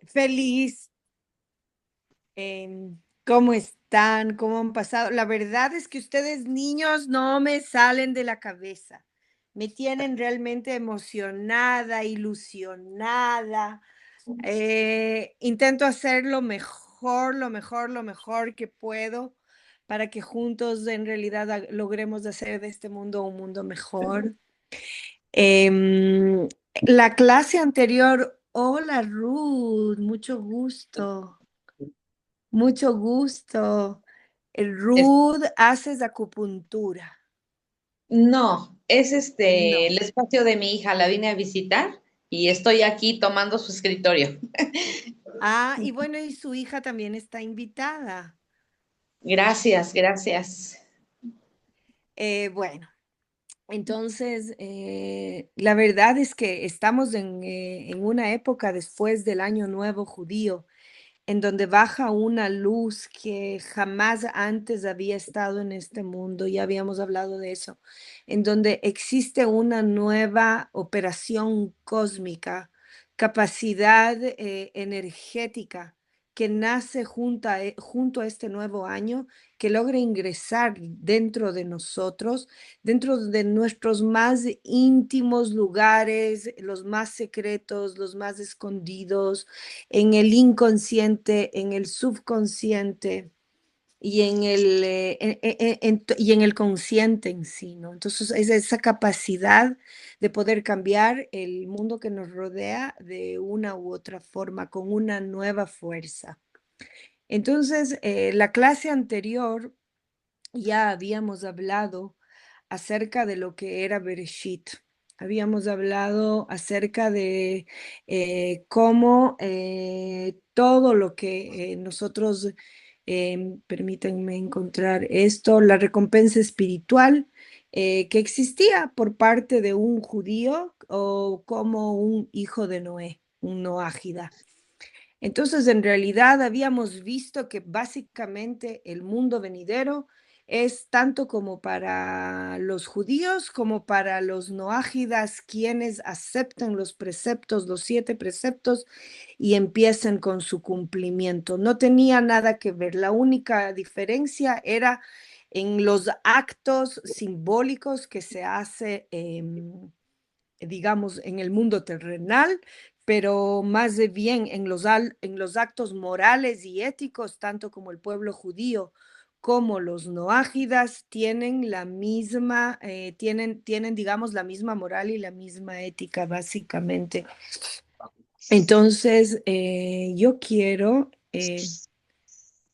Feliz. ¿Cómo están? ¿Cómo han pasado? La verdad es que ustedes niños no me salen de la cabeza. Me tienen realmente emocionada, ilusionada. Intento hacer lo mejor que puedo para que juntos en realidad logremos hacer de este mundo un mundo mejor. Em, la clase anterior, hola Ruth, mucho gusto. Mucho gusto. Es- Ruth, haces acupuntura. no, es No. el espacio de mi hija, la vine a visitar y estoy aquí tomando su escritorio. Ah, y bueno, y su hija también está invitada. Gracias, gracias. Bueno, entonces, la verdad es que estamos en una época después del Año Nuevo judío, en donde baja una luz que jamás antes había estado en este mundo, ya habíamos hablado de eso, en donde existe una nueva operación cósmica, capacidad energética que nace junto a este nuevo año, que logra ingresar dentro de nosotros, dentro de nuestros más íntimos lugares, los más secretos, los más escondidos, en el inconsciente, en el subconsciente y y en el consciente en sí, ¿no? Entonces, es esa capacidad de poder cambiar el mundo que nos rodea de una u otra forma, con una nueva fuerza. Entonces, la clase anterior ya habíamos hablado acerca de lo que era Bereshit. Habíamos hablado acerca de cómo todo lo que nosotros, permítanme encontrar esto, la recompensa espiritual que existía por parte de un judío o como un hijo de Noé, un noágida. Entonces, en realidad habíamos visto que básicamente el mundo venidero es tanto como para los judíos como para los noágidas, quienes aceptan los preceptos, los 7 preceptos, y empiecen con su cumplimiento. No tenía nada que ver. La única diferencia era en los actos simbólicos que se hace, digamos, en el mundo terrenal, pero más de bien en los actos morales y éticos, tanto como el pueblo judío como los noágidas tienen la misma, digamos, la misma moral y la misma ética, básicamente. Entonces, yo quiero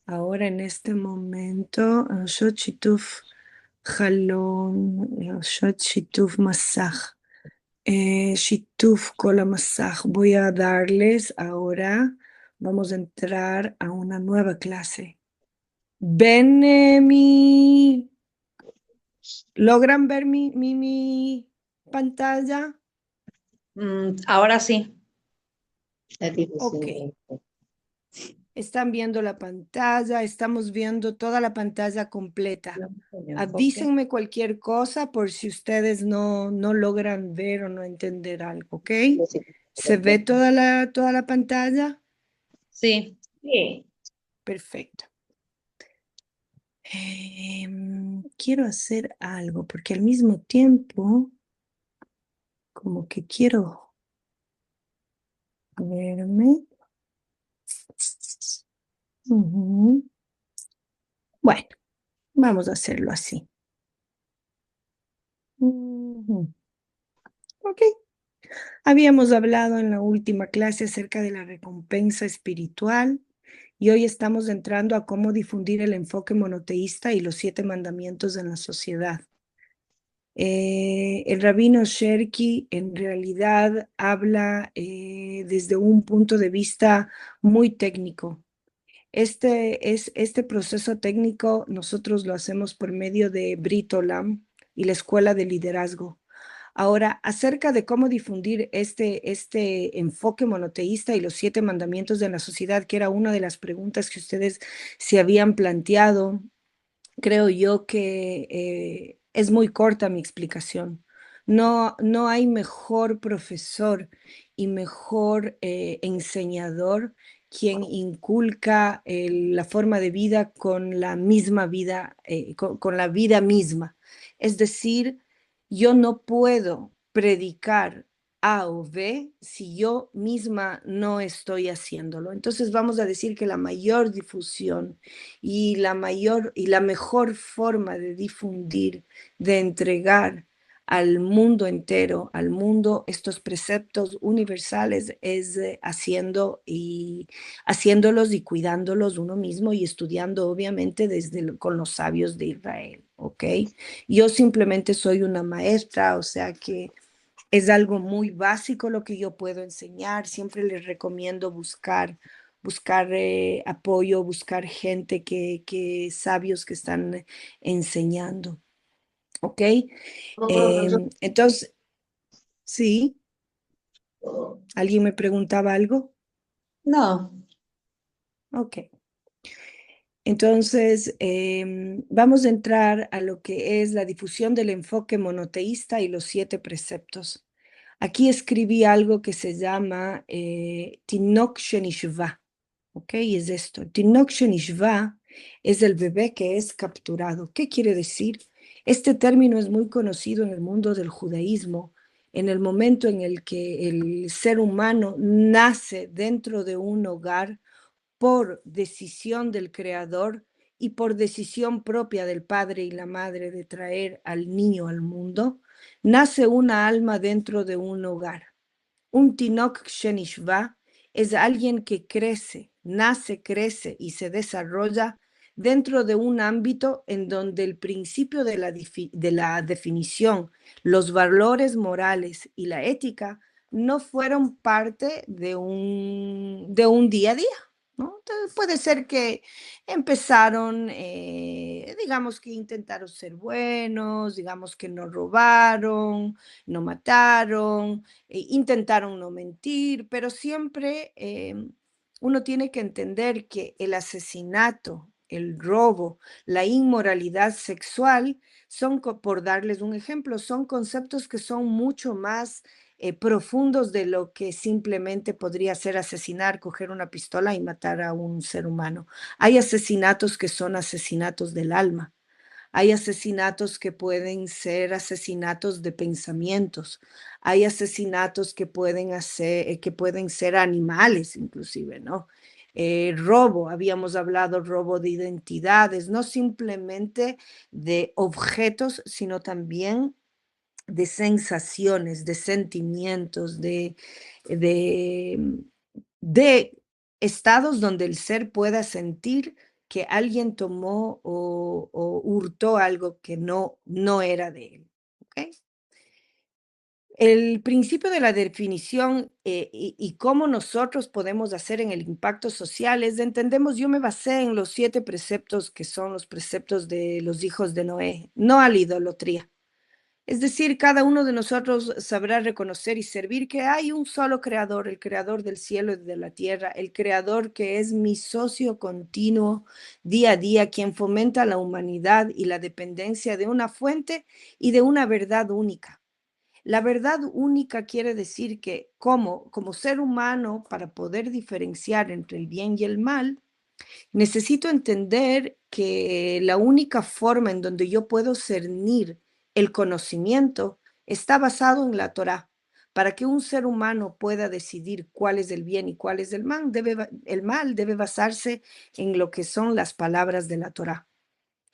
ahora en este momento, Shot Shituf Halom, Shot Shituf Masaj. Shituf Kola Masaj. Voy a darles ahora, vamos a entrar a una nueva clase. Ven, ¿logran ver mi pantalla? Ahora sí. Ok, están viendo la pantalla, estamos viendo toda la pantalla completa. Enfoque. Avísenme cualquier cosa por si ustedes no logran ver o no entender algo, ¿ok? ¿Se ve toda la pantalla? Sí. Sí. Perfecto. Quiero hacer algo porque al mismo tiempo como que quiero verme. Ujú. Bueno, vamos a hacerlo así. Ujú. Ok. Habíamos hablado en la última clase acerca de la recompensa espiritual y hoy estamos entrando a cómo difundir el enfoque monoteísta y los 7 mandamientos en la sociedad. El rabino Sherki en realidad habla desde un punto de vista muy técnico. Este proceso técnico nosotros lo hacemos por medio de Brit Olam y la Escuela de Liderazgo. Ahora, acerca de cómo difundir este enfoque monoteísta y los 7 mandamientos de la sociedad, que era una de las preguntas que ustedes se habían planteado, creo yo que es muy corta mi explicación, No hay mejor profesor y mejor enseñador quien inculca la forma de vida con la misma vida, con la vida misma. Es decir, yo no puedo predicar A o B si yo misma no estoy haciéndolo. Entonces vamos a decir que la mayor difusión y la mejor forma de difundir, de entregar al mundo entero, al mundo, estos preceptos universales es haciéndolos y cuidándolos uno mismo y estudiando obviamente con los sabios de Israel, ¿ok? Yo simplemente soy una maestra, o sea que es algo muy básico lo que yo puedo enseñar. Siempre les recomiendo buscar apoyo, buscar gente sabios que están enseñando, ¿ok? Entonces, sí, ¿alguien me preguntaba algo? No, Ok. Entonces, vamos a entrar a lo que es la difusión del enfoque monoteísta y los 7 preceptos. Aquí escribí algo que se llama Tinok Shenishva, ¿ok? Y es esto. Tinok Shenishva es el bebé que es capturado. ¿Qué quiere decir? Este término es muy conocido en el mundo del judaísmo, en el momento en el que el ser humano nace dentro de un hogar por decisión del creador y por decisión propia del padre y la madre de traer al niño al mundo, nace una alma dentro de un hogar. Un Tinok Shenishva es alguien que crece, nace, crece y se desarrolla dentro de un ámbito en donde el principio de la definición, los valores morales y la ética no fueron parte de un día a día, ¿no? Entonces puede ser que empezaron, digamos que intentaron ser buenos, digamos que no robaron, no mataron, intentaron no mentir, pero siempre uno tiene que entender que el asesinato, el robo, la inmoralidad sexual son, por darles un ejemplo, son conceptos que son mucho más profundos de lo que simplemente podría ser asesinar, coger una pistola y matar a un ser humano. Hay asesinatos que son asesinatos del alma. Hay asesinatos que pueden ser asesinatos de pensamientos. Hay asesinatos que pueden ser animales, inclusive, ¿no? Robo, habíamos hablado, robo de identidades, no simplemente de objetos, sino también de sensaciones, de sentimientos, de, de estados donde el ser pueda sentir que alguien tomó o hurtó algo que no era de él. ¿Ok? El principio de la definición y cómo nosotros podemos hacer en el impacto social es, entendemos, yo me basé en los 7 preceptos que son los preceptos de los hijos de Noé, no a la idolatría. Es decir, cada uno de nosotros sabrá reconocer y servir que hay un solo creador, el creador del cielo y de la tierra, el creador que es mi socio continuo día a día, quien fomenta la humanidad y la dependencia de una fuente y de una verdad única. La verdad única quiere decir que como ser humano, para poder diferenciar entre el bien y el mal, necesito entender que la única forma en donde yo puedo cernir el conocimiento está basado en la Torá. Para que un ser humano pueda decidir cuál es el bien y cuál es el mal debe basarse en lo que son las palabras de la Torá,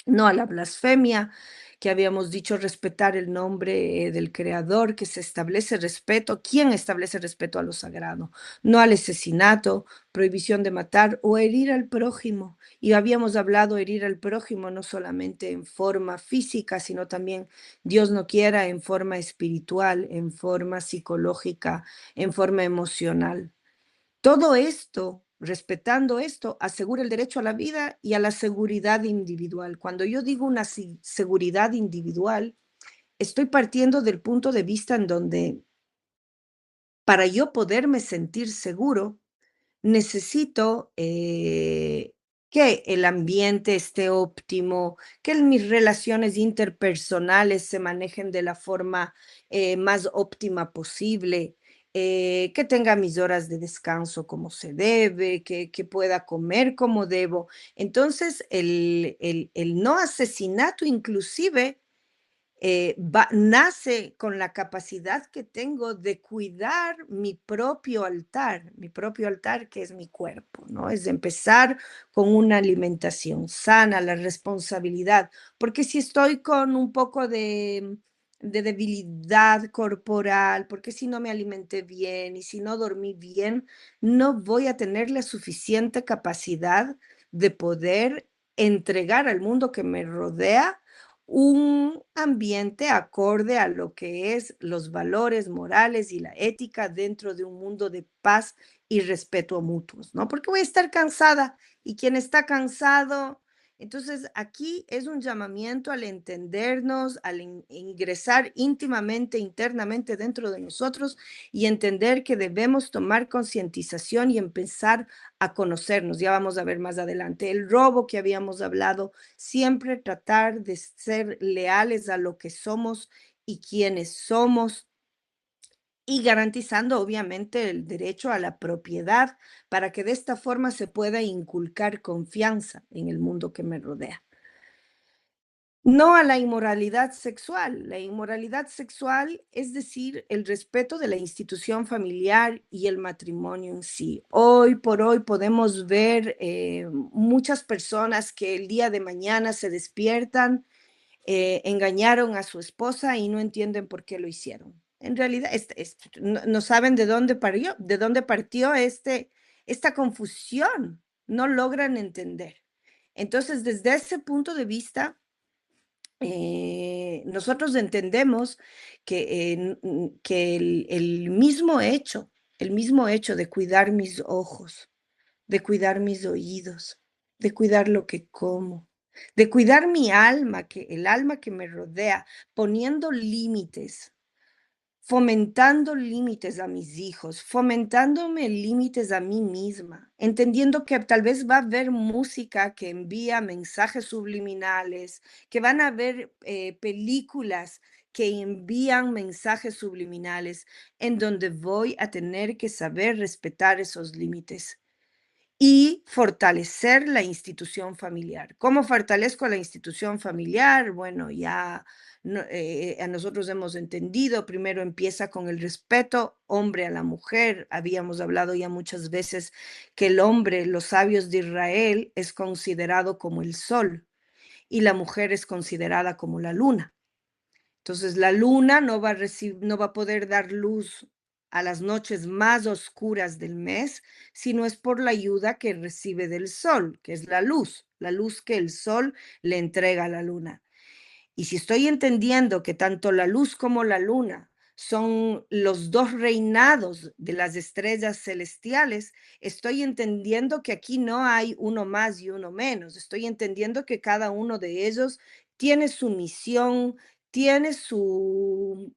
no a la blasfemia, que habíamos dicho respetar el nombre del creador, que se establece respeto. ¿Quién establece respeto a lo sagrado? No al asesinato, prohibición de matar o herir al prójimo. Y habíamos hablado herir al prójimo no solamente en forma física, sino también, Dios no quiera, en forma espiritual, en forma psicológica, en forma emocional. Todo esto, respetando esto, asegura el derecho a la vida y a la seguridad individual. Cuando yo digo una seguridad individual, estoy partiendo del punto de vista en donde para yo poderme sentir seguro, necesito que el ambiente esté óptimo, que mis relaciones interpersonales se manejen de la forma más óptima posible, que tenga mis horas de descanso como se debe, que pueda comer como debo. Entonces, el no asesinato inclusive nace con la capacidad que tengo de cuidar mi propio altar que es mi cuerpo, ¿no? Es empezar con una alimentación sana, la responsabilidad, porque si estoy con un poco de debilidad corporal, porque si no me alimenté bien y si no dormí bien, no voy a tener la suficiente capacidad de poder entregar al mundo que me rodea un ambiente acorde a lo que es los valores morales y la ética dentro de un mundo de paz y respeto mutuos, ¿no? Porque voy a estar cansada y quien está cansado, entonces aquí es un llamamiento al entendernos, al ingresar íntimamente, internamente dentro de nosotros y entender que debemos tomar concientización y empezar a conocernos. Ya vamos a ver más adelante el robo que habíamos hablado, siempre tratar de ser leales a lo que somos y quienes somos y garantizando obviamente el derecho a la propiedad para que de esta forma se pueda inculcar confianza en el mundo que me rodea. No a la inmoralidad sexual. La inmoralidad sexual es decir, el respeto de la institución familiar y el matrimonio en sí. Hoy por hoy podemos ver muchas personas que el día de mañana se despiertan, engañaron a su esposa y no entienden por qué lo hicieron. En realidad, no saben de dónde partió esta confusión, no logran entender. Entonces, desde ese punto de vista, nosotros entendemos que, que el mismo hecho de cuidar mis ojos, de cuidar mis oídos, de cuidar lo que como, de cuidar mi alma, que el alma que me rodea, poniendo límites, fomentando límites a mis hijos, fomentándome límites a mí misma, entendiendo que tal vez va a haber música que envía mensajes subliminales, que van a haber películas que envían mensajes subliminales, en donde voy a tener que saber respetar esos límites y fortalecer la institución familiar. ¿Cómo fortalezco la institución familiar? Bueno, ya a nosotros hemos entendido, primero empieza con el respeto hombre a la mujer. Habíamos hablado ya muchas veces que el hombre, los sabios de Israel, es considerado como el sol y la mujer es considerada como la luna. Entonces, la luna no va a poder dar luz a las noches más oscuras del mes, si no es por la ayuda que recibe del sol, que es la luz que el sol le entrega a la luna. Y si estoy entendiendo que tanto la luz como la luna son los dos reinados de las estrellas celestiales, estoy entendiendo que aquí no hay uno más y uno menos. Estoy entendiendo que cada uno de ellos tiene su misión, tiene su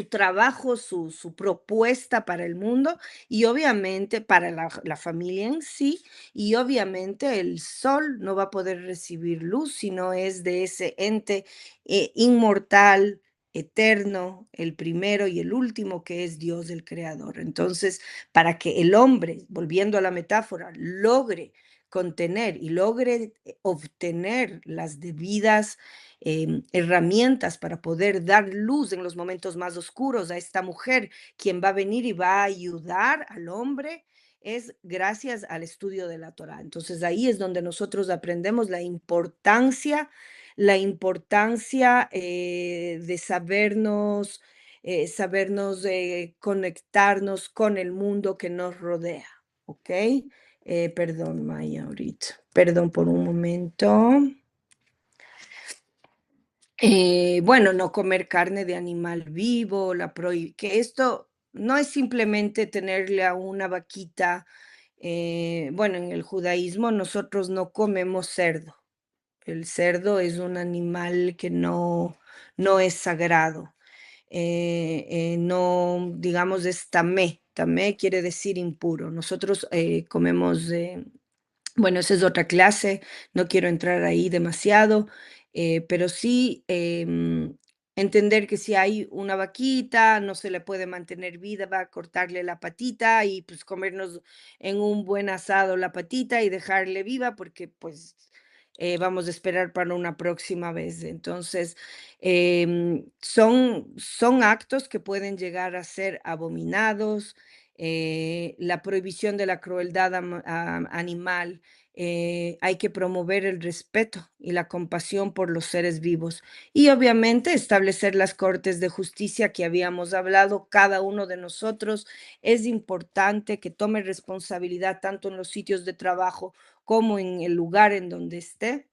trabajo, su propuesta para el mundo y obviamente para la familia en sí, y obviamente el sol no va a poder recibir luz si no es de ese ente inmortal, eterno, el primero y el último, que es Dios el creador. Entonces, para que el hombre, volviendo a la metáfora, logre contener y logre obtener las debidas herramientas para poder dar luz en los momentos más oscuros a esta mujer, quien va a venir y va a ayudar al hombre, es gracias al estudio de la Torá. Entonces ahí es donde nosotros aprendemos la importancia de sabernos conectarnos con el mundo que nos rodea, ¿ok? Perdón, Maya, ahorita. Perdón por un momento. Bueno, no comer carne de animal vivo, que esto no es simplemente tenerle a una vaquita, bueno, en el judaísmo nosotros no comemos cerdo. El cerdo es un animal que no es sagrado. No, digamos, es tamé. Tamé quiere decir impuro. Nosotros comemos bueno, esa es otra clase, no quiero entrar ahí demasiado, pero sí, Entender que si hay una vaquita, no se le puede mantener viva, cortarle la patita y, pues, comernos en un buen asado la patita y dejarle viva, porque, pues, vamos a esperar para una próxima vez. Entonces, son actos que pueden llegar a ser abominados, la prohibición de la crueldad animal, hay que promover el respeto y la compasión por los seres vivos. Y obviamente establecer las cortes de justicia que habíamos hablado, cada uno de nosotros es importante que tome responsabilidad tanto en los sitios de trabajo como en el lugar en donde esté,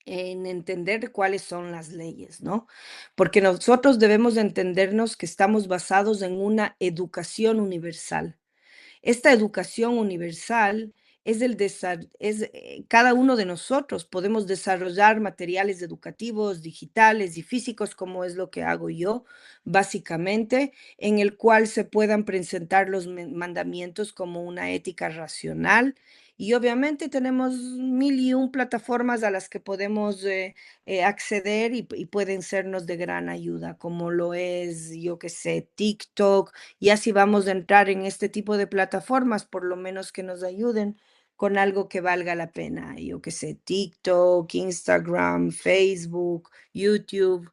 en entender cuáles son las leyes, ¿no? Porque nosotros debemos de entendernos que estamos basados en una educación universal. Esta educación universal es cada uno de nosotros podemos desarrollar materiales educativos, digitales y físicos, como es lo que hago yo, básicamente, en el cual se puedan presentar los mandamientos como una ética racional. Y obviamente tenemos mil y un plataformas a las que podemos acceder y pueden sernos de gran ayuda, como lo es, yo qué sé, TikTok, y así vamos a entrar en este tipo de plataformas, por lo menos que nos ayuden con algo que valga la pena. Yo qué sé, TikTok, Instagram, Facebook, YouTube,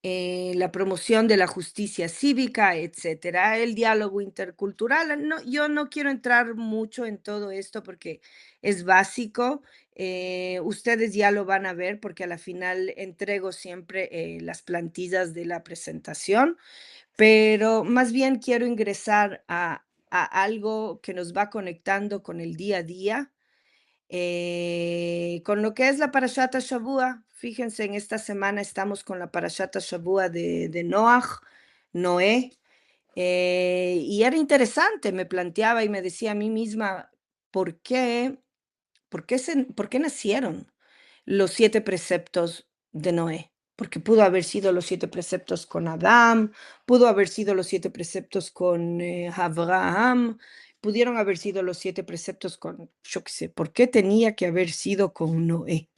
la promoción de la justicia cívica, etcétera, el diálogo intercultural. No, yo no quiero entrar mucho en todo esto porque es básico. Ustedes ya lo van a ver porque a la final entrego siempre las plantillas de la presentación, pero más bien quiero ingresar a algo que nos va conectando con el día a día, con lo que es la Parashat Shavua. Fíjense, en esta semana estamos con la Parashat Shavua de Noaj, Noé, y era interesante, me planteaba y me decía a mí misma, ¿por qué, por qué nacieron los 7 preceptos de Noé? Porque pudo haber sido los 7 preceptos con Adán, pudo haber sido los 7 preceptos con Abraham, pudieron haber sido los 7 preceptos con, yo qué sé, ¿por qué tenía que haber sido con Noé?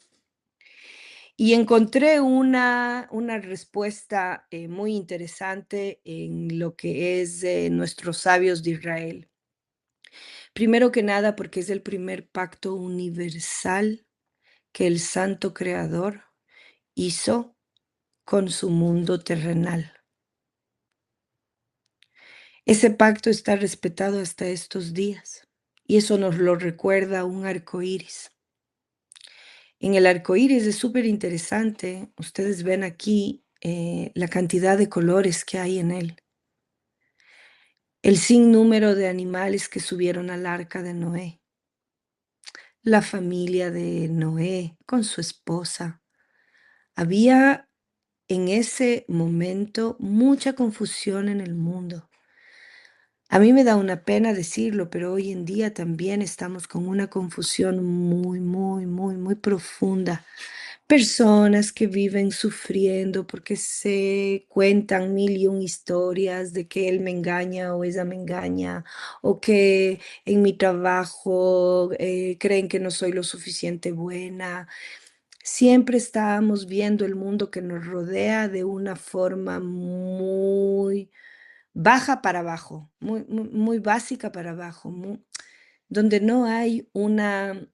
Y encontré una respuesta muy interesante en lo que es nuestros sabios de Israel. Primero que nada, porque es el primer pacto universal que el Santo Creador hizo con su mundo terrenal. Ese pacto está respetado hasta estos días y eso nos lo recuerda un arco iris. En el arco iris es súper interesante. Ustedes ven aquí la cantidad de colores que hay en él, el sinnúmero de animales que subieron al arca de Noé, la familia de Noé con su esposa. Había en ese momento mucha confusión en el mundo. A mí me da una pena decirlo, pero hoy en día también estamos con una confusión muy, muy, muy, muy profunda. Personas que viven sufriendo porque se cuentan mil y un historias de que él me engaña o ella me engaña, o que en mi trabajo creen que no soy lo suficiente buena. Siempre estamos viendo el mundo que nos rodea de una forma muy baja para abajo, muy, muy, muy básica para abajo, donde no hay una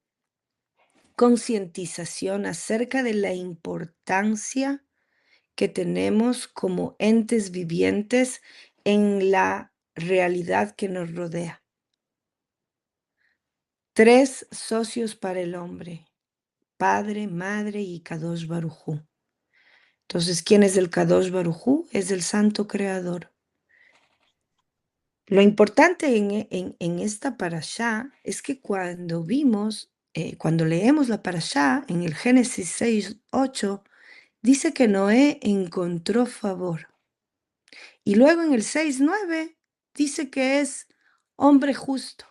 concientización acerca de la importancia que tenemos como entes vivientes en la realidad que nos rodea. 3 socios para el hombre: Padre, Madre y Kadosh Baruj Hu. Entonces, ¿quién es el Kadosh Baruj Hu? Es el Santo Creador. Lo importante en esta parashá es que cuando leemos la parashá, en el Génesis 6:8, dice que Noé encontró favor. Y luego en el 6:9 dice que es hombre justo.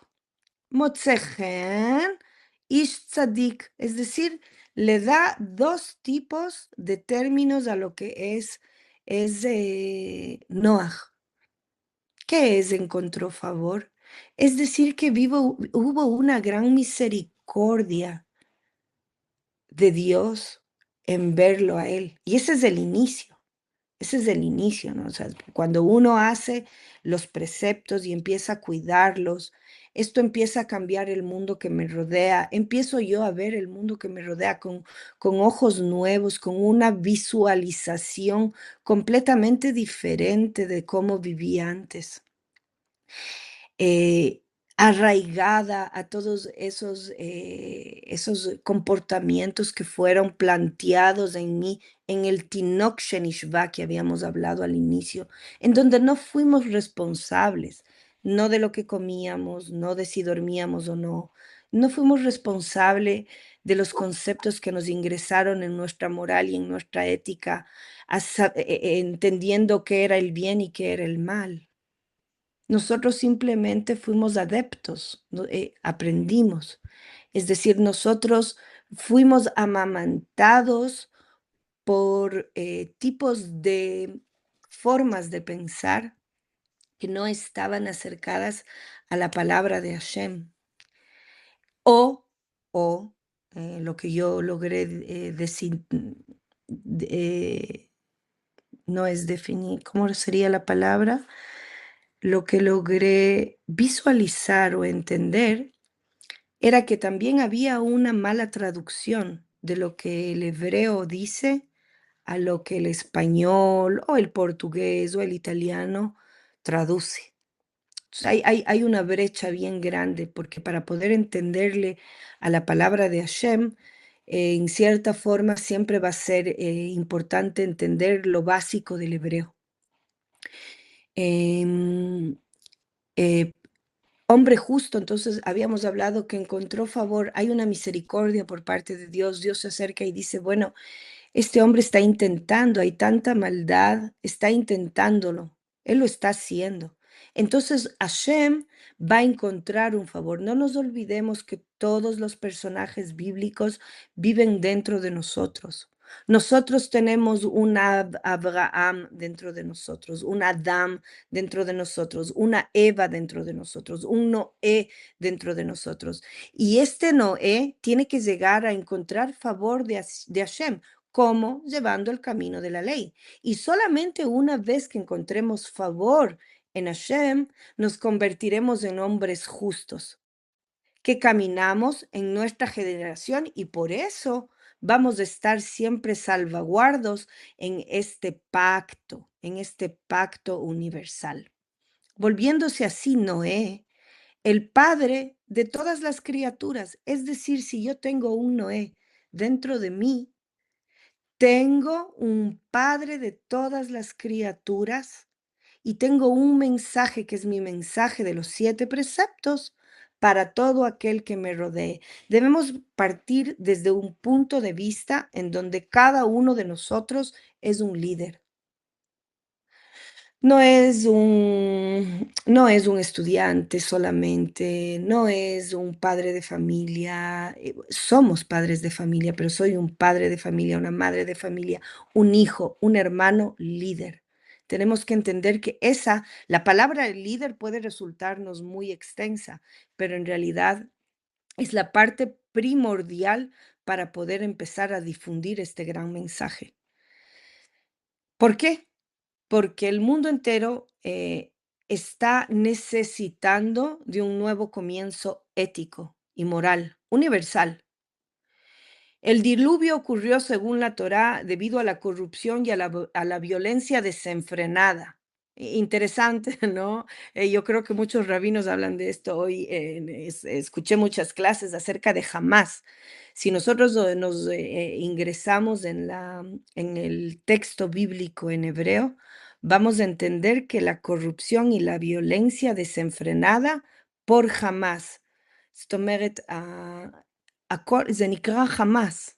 Motzehen ish tzadik, es decir, le da 2 tipos de términos a lo que es Noaj. ¿Qué es encontró favor? Es decir, que hubo una gran misericordia de Dios en verlo a Él. Y ese es el inicio. Ese es el inicio, ¿no? O sea, cuando uno hace los preceptos y empieza a cuidarlos, esto empieza a cambiar el mundo que me rodea. Empiezo yo a ver el mundo que me rodea con ojos nuevos, con una visualización completamente diferente de cómo vivía antes. eh, Arraigada a todos esos comportamientos que fueron planteados en mí, en el Tinok Shenishva que habíamos hablado al inicio, en donde no fuimos responsables, no de lo que comíamos, no de si dormíamos o no, no fuimos responsables de los conceptos que nos ingresaron en nuestra moral y en nuestra ética, entendiendo qué era el bien y qué era el mal. Nosotros simplemente fuimos adeptos, ¿no? Aprendimos. Es decir, nosotros fuimos amamantados por tipos de formas de pensar que no estaban acercadas a la palabra de Hashem. O, lo que yo logré decir, no es definir, ¿cómo sería la palabra? Lo que logré visualizar o entender era que también había una mala traducción de lo que el hebreo dice a lo que el español o el portugués o el italiano traduce. Entonces, hay una brecha bien grande porque para poder entenderle a la palabra de Hashem, en cierta forma siempre va a ser importante entender lo básico del hebreo. Em, eh, Hombre justo, entonces habíamos hablado que encontró favor, hay una misericordia por parte de Dios. Dios se acerca y dice, bueno, este hombre está intentando, hay tanta maldad, está intentándolo, él lo está haciendo. Entonces Hashem va a encontrar un favor. No nos olvidemos que todos los personajes bíblicos viven dentro de nosotros. Nosotros tenemos un Abraham dentro de nosotros, un Adam dentro de nosotros, una Eva dentro de nosotros, un Noé dentro de nosotros. Y este Noé tiene que llegar a encontrar favor de Hashem. ¿Cómo? Llevando el camino de la ley. Y solamente una vez que encontremos favor en Hashem, nos convertiremos en hombres justos, que caminamos en nuestra generación y por eso vamos a estar siempre salvaguardos en este pacto universal. Volviéndose así Noé, el padre de todas las criaturas, es decir, si yo tengo un Noé dentro de mí, tengo un padre de todas las criaturas y tengo un mensaje que es mi mensaje de los 7 preceptos para todo aquel que me rodee. Debemos partir desde un punto de vista en donde cada uno de nosotros es un líder. No es un estudiante solamente, no es un padre de familia, somos padres de familia, pero soy un padre de familia, una madre de familia, un hijo, un hermano líder. Tenemos que entender que la palabra líder puede resultarnos muy extensa, pero en realidad es la parte primordial para poder empezar a difundir este gran mensaje. ¿Por qué? Porque el mundo entero está necesitando de un nuevo comienzo ético y moral, universal. El diluvio ocurrió, según la Torá, debido a la corrupción y a la violencia desenfrenada. Interesante, ¿no? Yo creo que muchos rabinos hablan de esto hoy. Escuché muchas clases acerca de Hamás. Si nosotros nos ingresamos en el texto bíblico en hebreo, vamos a entender que la corrupción y la violencia desenfrenada por Hamás. זאת אומרת, זה נקרא חמאס.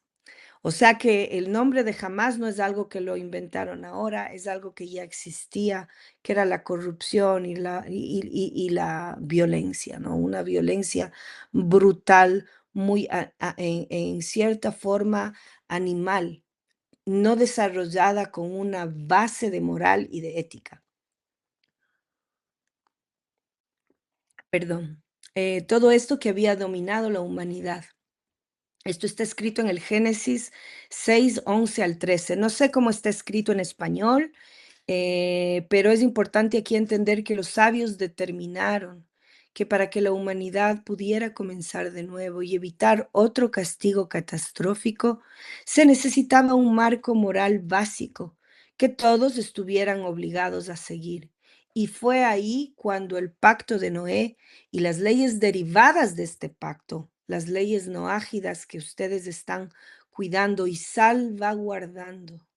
O sea que el nombre de Hamás no es algo que lo inventaron ahora, es algo que ya existía, que era la corrupción y la violencia, ¿no? Una violencia brutal, muy en cierta forma animal, no desarrollada con una base de moral y de ética. Perdón. Todo esto que había dominado la humanidad. Esto está escrito en el Génesis 6, 11 al 13. No sé cómo está escrito en español, pero es importante aquí entender que los sabios determinaron que para que la humanidad pudiera comenzar de nuevo y evitar otro castigo catastrófico, se necesitaba un marco moral básico que todos estuvieran obligados a seguir. Y fue ahí cuando el pacto de Noé y las leyes derivadas de este pacto, las leyes noágidas que ustedes están cuidando y salvaguardando,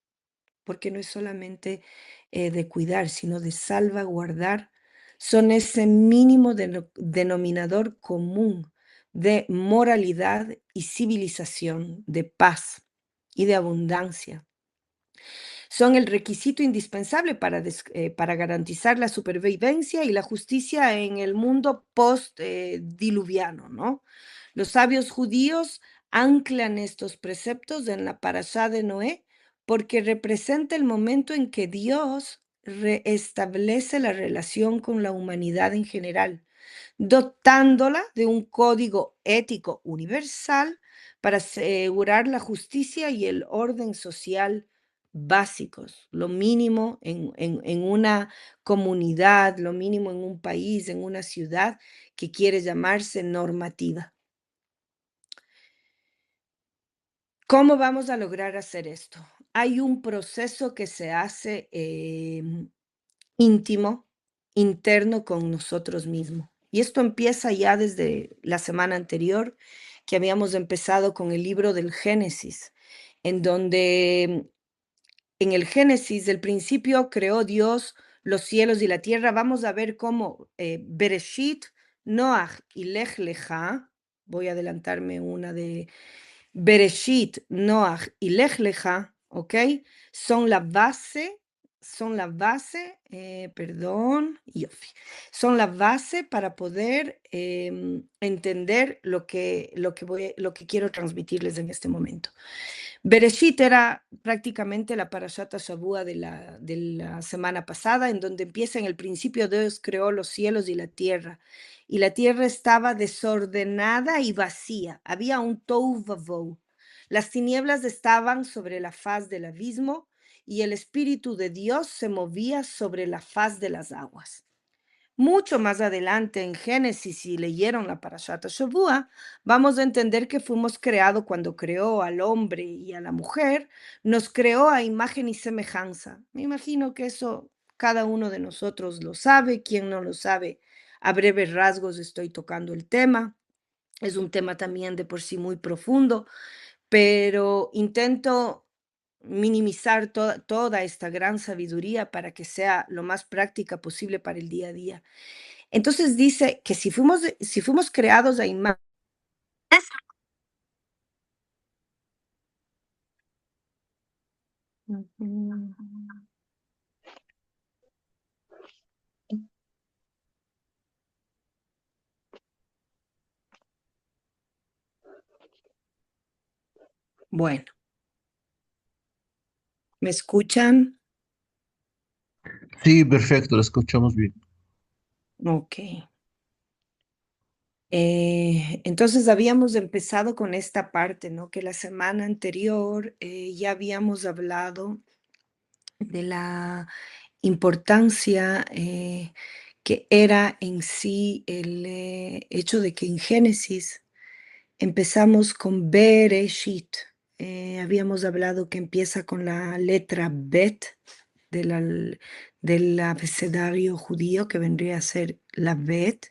porque no es solamente de cuidar, sino de salvaguardar, son ese mínimo denominador común de moralidad y civilización, de paz y de abundancia. Son el requisito indispensable para garantizar la supervivencia y la justicia en el mundo post-diluviano, ¿no? Los sabios judíos anclan estos preceptos en la parashá de Noé porque representa el momento en que Dios reestablece la relación con la humanidad en general, dotándola de un código ético universal para asegurar la justicia y el orden social básicos, lo mínimo en una comunidad, lo mínimo en un país, en una ciudad que quiere llamarse normativa. ¿Cómo vamos a lograr hacer esto? Hay un proceso que se hace íntimo, interno con nosotros mismos. Y esto empieza ya desde la semana anterior, que habíamos empezado con el libro del Génesis, en donde en el Génesis, del principio, creó Dios los cielos y la tierra. Vamos a ver cómo Bereshit, Noach y Lech Lecha, voy a adelantarme una de Bereshit, Noach y Lech Lecha, ¿ok? Son la base, perdón, Yofi, son la base para poder entender lo que quiero transmitirles en este momento. Bereshit era prácticamente la Parashat Shavua de la semana pasada, en donde empieza en el principio Dios creó los cielos y la tierra estaba desordenada y vacía, había un tohu vavohu. Las tinieblas estaban sobre la faz del abismo y el Espíritu de Dios se movía sobre la faz de las aguas. Mucho más adelante en Génesis, si leyeron la Parashat Shavua, vamos a entender que fuimos creados cuando creó al hombre y a la mujer, nos creó a imagen y semejanza. Me imagino que eso cada uno de nosotros lo sabe, quien no lo sabe, a breves rasgos estoy tocando el tema. Es un tema también de por sí muy profundo, pero intento minimizar toda esta gran sabiduría para que sea lo más práctica posible para el día a día. Entonces dice que si fuimos creados a imagen. Bueno, ¿me escuchan? Sí, perfecto, lo escuchamos bien. Ok. Entonces habíamos empezado con esta parte, ¿no? Que la semana anterior ya habíamos hablado de la importancia que era en sí el hecho de que en Génesis empezamos con Bereshit. Habíamos hablado que empieza con la letra Bet del abecedario judío, que vendría a ser la Bet.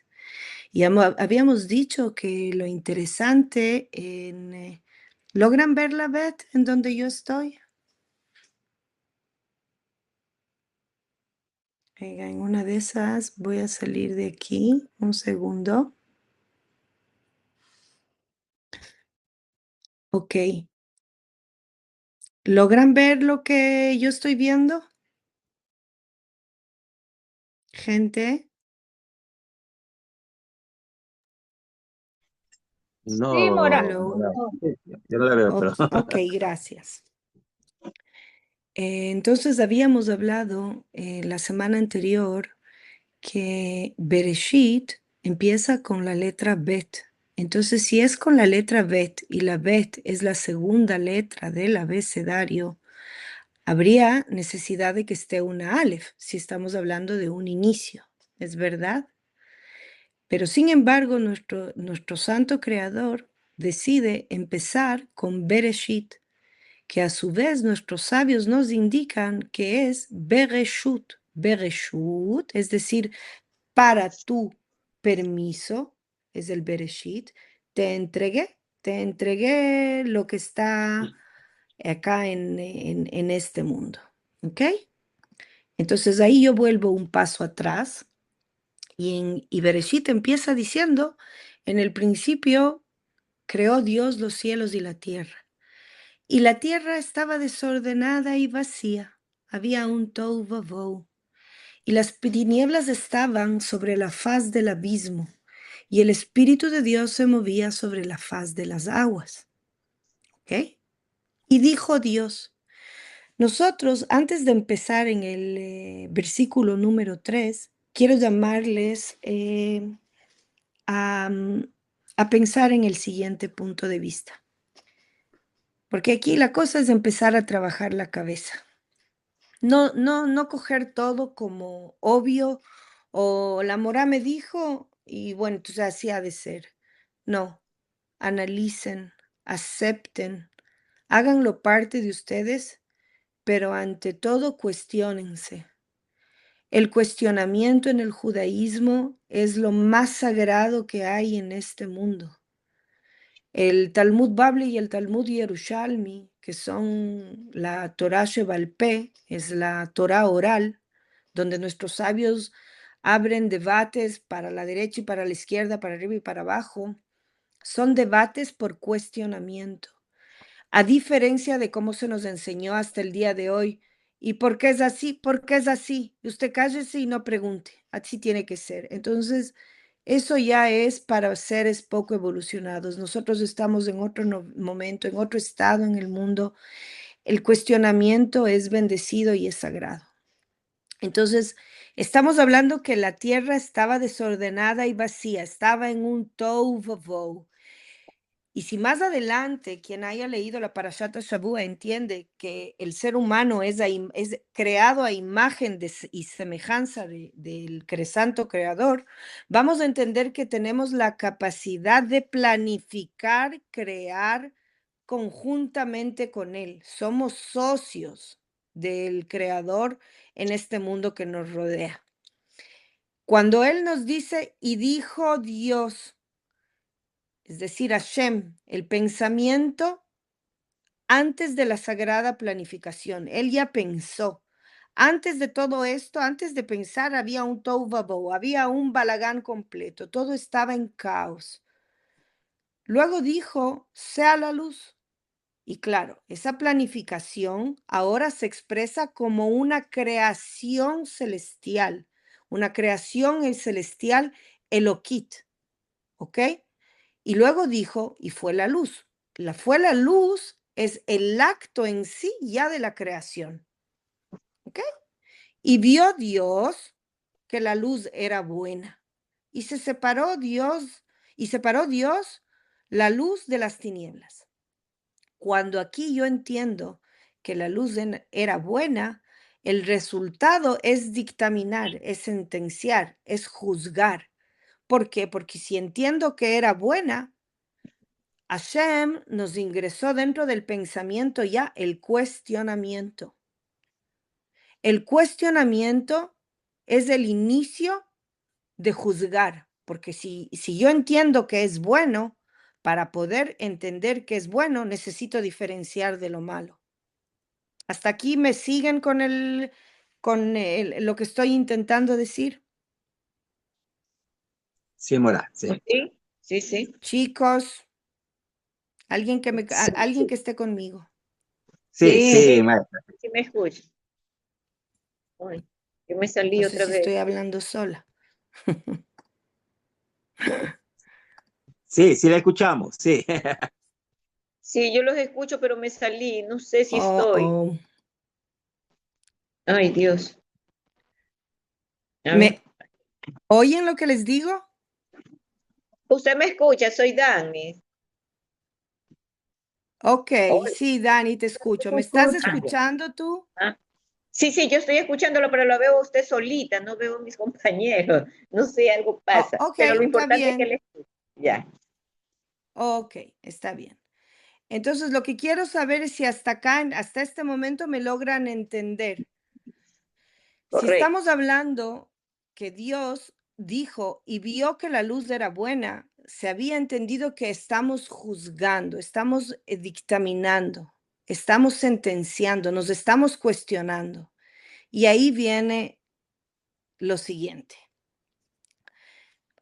Y habíamos dicho que lo interesante ¿logran ver la Bet en donde yo estoy? En una de esas voy a salir de aquí, un segundo. Ok. ¿Logran ver lo que yo estoy viendo? Gente. Sí, Mora. No, no Hello. la, yo no la veo, pero Ok, gracias. Entonces habíamos hablado la semana anterior que Bereshit empieza con la letra Bet Entonces, si es con la letra Bet y la Bet es la segunda letra del abecedario, habría necesidad de que esté una Aleph, si estamos hablando de un inicio, ¿es verdad? Pero sin embargo, nuestro santo creador decide empezar con Bereshit, que a su vez nuestros sabios nos indican que es Bereshut. Bereshut, es decir, para tu permiso, es el Bereshit, te entregué lo que está acá en este mundo. ¿Ok? Entonces ahí yo vuelvo un paso atrás y Bereshit empieza diciendo, en el principio creó Dios los cielos y la tierra. Y la tierra estaba desordenada y vacía. Había un tohu vavohu. Y las tinieblas estaban sobre la faz del abismo. Y el Espíritu de Dios se movía sobre la faz de las aguas. ¿Ok? Y dijo Dios, nosotros, antes de empezar en el versículo número 3, quiero llamarles a, a pensar en el siguiente punto de vista. Porque aquí la cosa es empezar a trabajar la cabeza. No coger todo como obvio o la mora me dijo y bueno, entonces así ha de ser. No, analicen, acepten, háganlo parte de ustedes, pero ante todo cuestiónense. El cuestionamiento en el judaísmo es lo más sagrado que hay en este mundo. El Talmud Babli y el Talmud Yerushalmi, que son la Torah Shebal Peh, es la Torah oral, donde nuestros sabios abren debates para la derecha y para la izquierda, para arriba y para abajo, son debates por cuestionamiento. A diferencia de cómo se nos enseñó hasta el día de hoy, ¿y por qué es así? ¿Por qué es así? Y usted cállese y no pregunte, así tiene que ser. Entonces, eso ya es para seres poco evolucionados. Nosotros estamos en otro momento, en otro estado en el mundo. El cuestionamiento es bendecido y es sagrado. Entonces, estamos hablando que la tierra estaba desordenada y vacía, estaba en un tohu vavohu. Y si más adelante quien haya leído la Parashat Shavua entiende que el ser humano es creado a imagen y semejanza del santo creador, vamos a entender que tenemos la capacidad de planificar, crear conjuntamente con él. Somos socios del creador en este mundo que nos rodea. Cuando él nos dice, y dijo Dios, es decir, Hashem, el pensamiento antes de la sagrada planificación. Él ya pensó. Antes de todo esto, antes de pensar, había un tohu vavohu, había un balagán completo, todo estaba en caos. Luego dijo, sea la luz. Y claro, esa planificación ahora se expresa como una creación celestial, una creación celestial Elokit, ¿ok? Y luego dijo, y fue la luz. Fue la luz es el acto en sí ya de la creación. ¿Ok? Y vio Dios que la luz era buena. Y separó Dios la luz de las tinieblas. Cuando aquí yo entiendo que la luz era buena, el resultado es dictaminar, es sentenciar, es juzgar. ¿Por qué? Porque si entiendo que era buena, Hashem nos ingresó dentro del pensamiento ya el cuestionamiento. El cuestionamiento es el inicio de juzgar, porque si yo entiendo que es bueno, para poder entender que es bueno, necesito diferenciar de lo malo. Hasta aquí me siguen con lo que estoy intentando decir. Sí, Mora, sí. Sí, sí, sí. Chicos, alguien Sí, alguien que esté conmigo. sí, Sí, sí, maestra. sí me escucho. Uy, yo me salí No sé otra si vez. estoy hablando sola. Sí, sí la escuchamos, sí. Sí, yo los escucho, pero me salí. No sé si Oh, estoy. oh. Ay, Dios. A ver. ¿Me oyen lo que les digo? Usted me escucha, soy Dani. Ok, Hola, sí, Dani, te escucho. ¿me ¿Me estás escucha? escuchando tú? Ah, sí, sí, yo estoy escuchándolo, pero lo veo a usted solita, no veo a mis compañeros. No sé, algo Oh, pasa. ok, Pero lo está importante es que bien. le escuche. Ya, Ok, está bien. Entonces, lo que quiero saber es si hasta acá, hasta este momento, me logran entender. Si correcto. estamos hablando que Dios dijo y vio que la luz era buena, se había entendido que estamos juzgando, estamos dictaminando, estamos sentenciando, nos estamos cuestionando. Y ahí viene lo siguiente.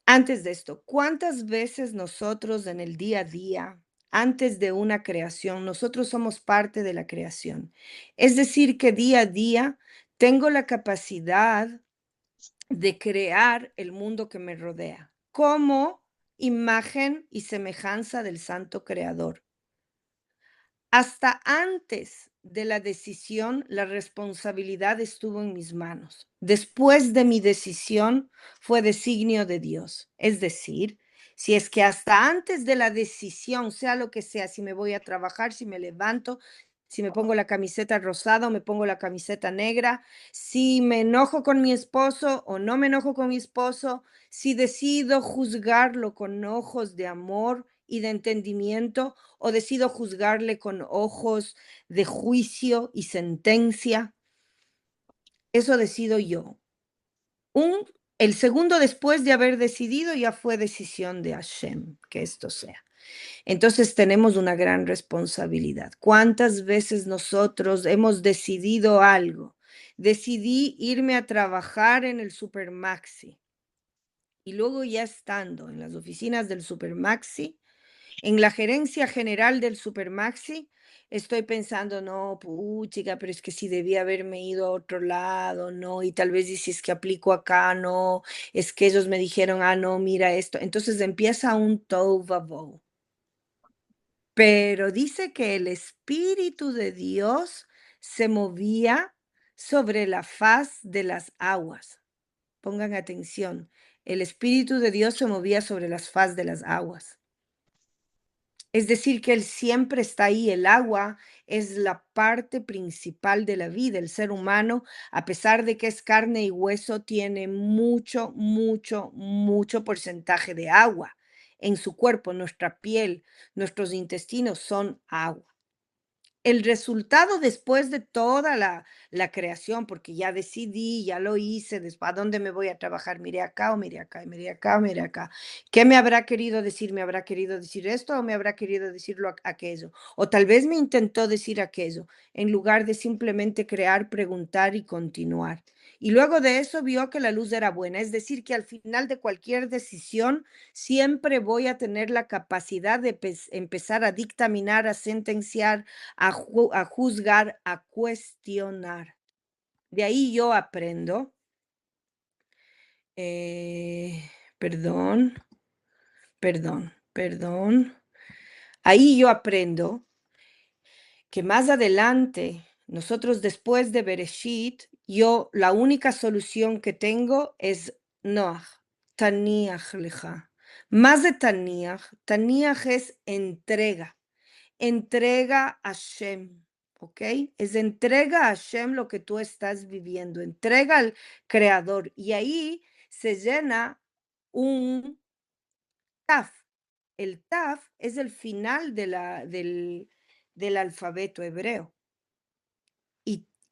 Antes de esto, ¿cuántas veces nosotros en el día a día, antes de una creación, nosotros somos parte de la creación? Es decir, que día a día tengo la capacidad de crear el mundo que me rodea como imagen y semejanza del Santo Creador. Hasta antes de la decisión, la responsabilidad estuvo en mis manos. Después de mi decisión, fue designio de Dios. Es decir, si es que hasta antes de la decisión, sea lo que sea, si me voy a trabajar, si me levanto, si me pongo la camiseta rosada o me pongo la camiseta negra, si me enojo con mi esposo o no me enojo con mi esposo, si decido juzgarlo con ojos de amor y de entendimiento o decido juzgarle con ojos de juicio y sentencia, eso decido yo. El segundo después de haber decidido ya fue decisión de Hashem que esto sea. Entonces tenemos una gran responsabilidad. ¿Cuántas veces nosotros hemos decidido algo? Decidí irme a trabajar en el Supermaxi y luego ya estando en las oficinas del Supermaxi, en la gerencia general del Supermaxi, estoy pensando, no, puchica, pero es que si debía haberme ido a otro lado, no, y tal vez y si es que aplico acá, no, es que ellos me dijeron, ah, no, mira esto. Entonces empieza un tohu vabohu. Pero dice que el Espíritu de Dios se movía sobre la faz de las aguas. Pongan atención, el Espíritu de Dios se movía sobre las faz de las aguas. Es decir, que Él siempre está ahí. El agua es la parte principal de la vida. El ser humano, a pesar de que es carne y hueso, tiene mucho, mucho, mucho porcentaje de agua en su cuerpo. Nuestra piel, nuestros intestinos son agua. El resultado después de toda la creación, porque ya decidí, ya lo hice, ¿a dónde me voy a trabajar? Miré acá o miré acá, miré acá o miré acá. ¿Qué me habrá querido decir? ¿Me habrá querido decir esto o me habrá querido decirlo aquello? O tal vez me intentó decir aquello, en lugar de simplemente crear, preguntar y continuar. Y luego de eso vio que la luz era buena, es decir, que al final de cualquier decisión siempre voy a tener la capacidad de empezar a dictaminar, a sentenciar, a juzgar, a cuestionar. De ahí yo aprendo, perdón, perdón. Ahí yo aprendo que más adelante, nosotros después de Bereshit, yo la única solución que tengo es Noach, Taniach leja. Más de Taniach es entrega. Entrega a Hashem, ¿ok? Es entrega a Hashem lo que tú estás viviendo, entrega al Creador. Y ahí se llena un taf. El taf es el final del alfabeto hebreo.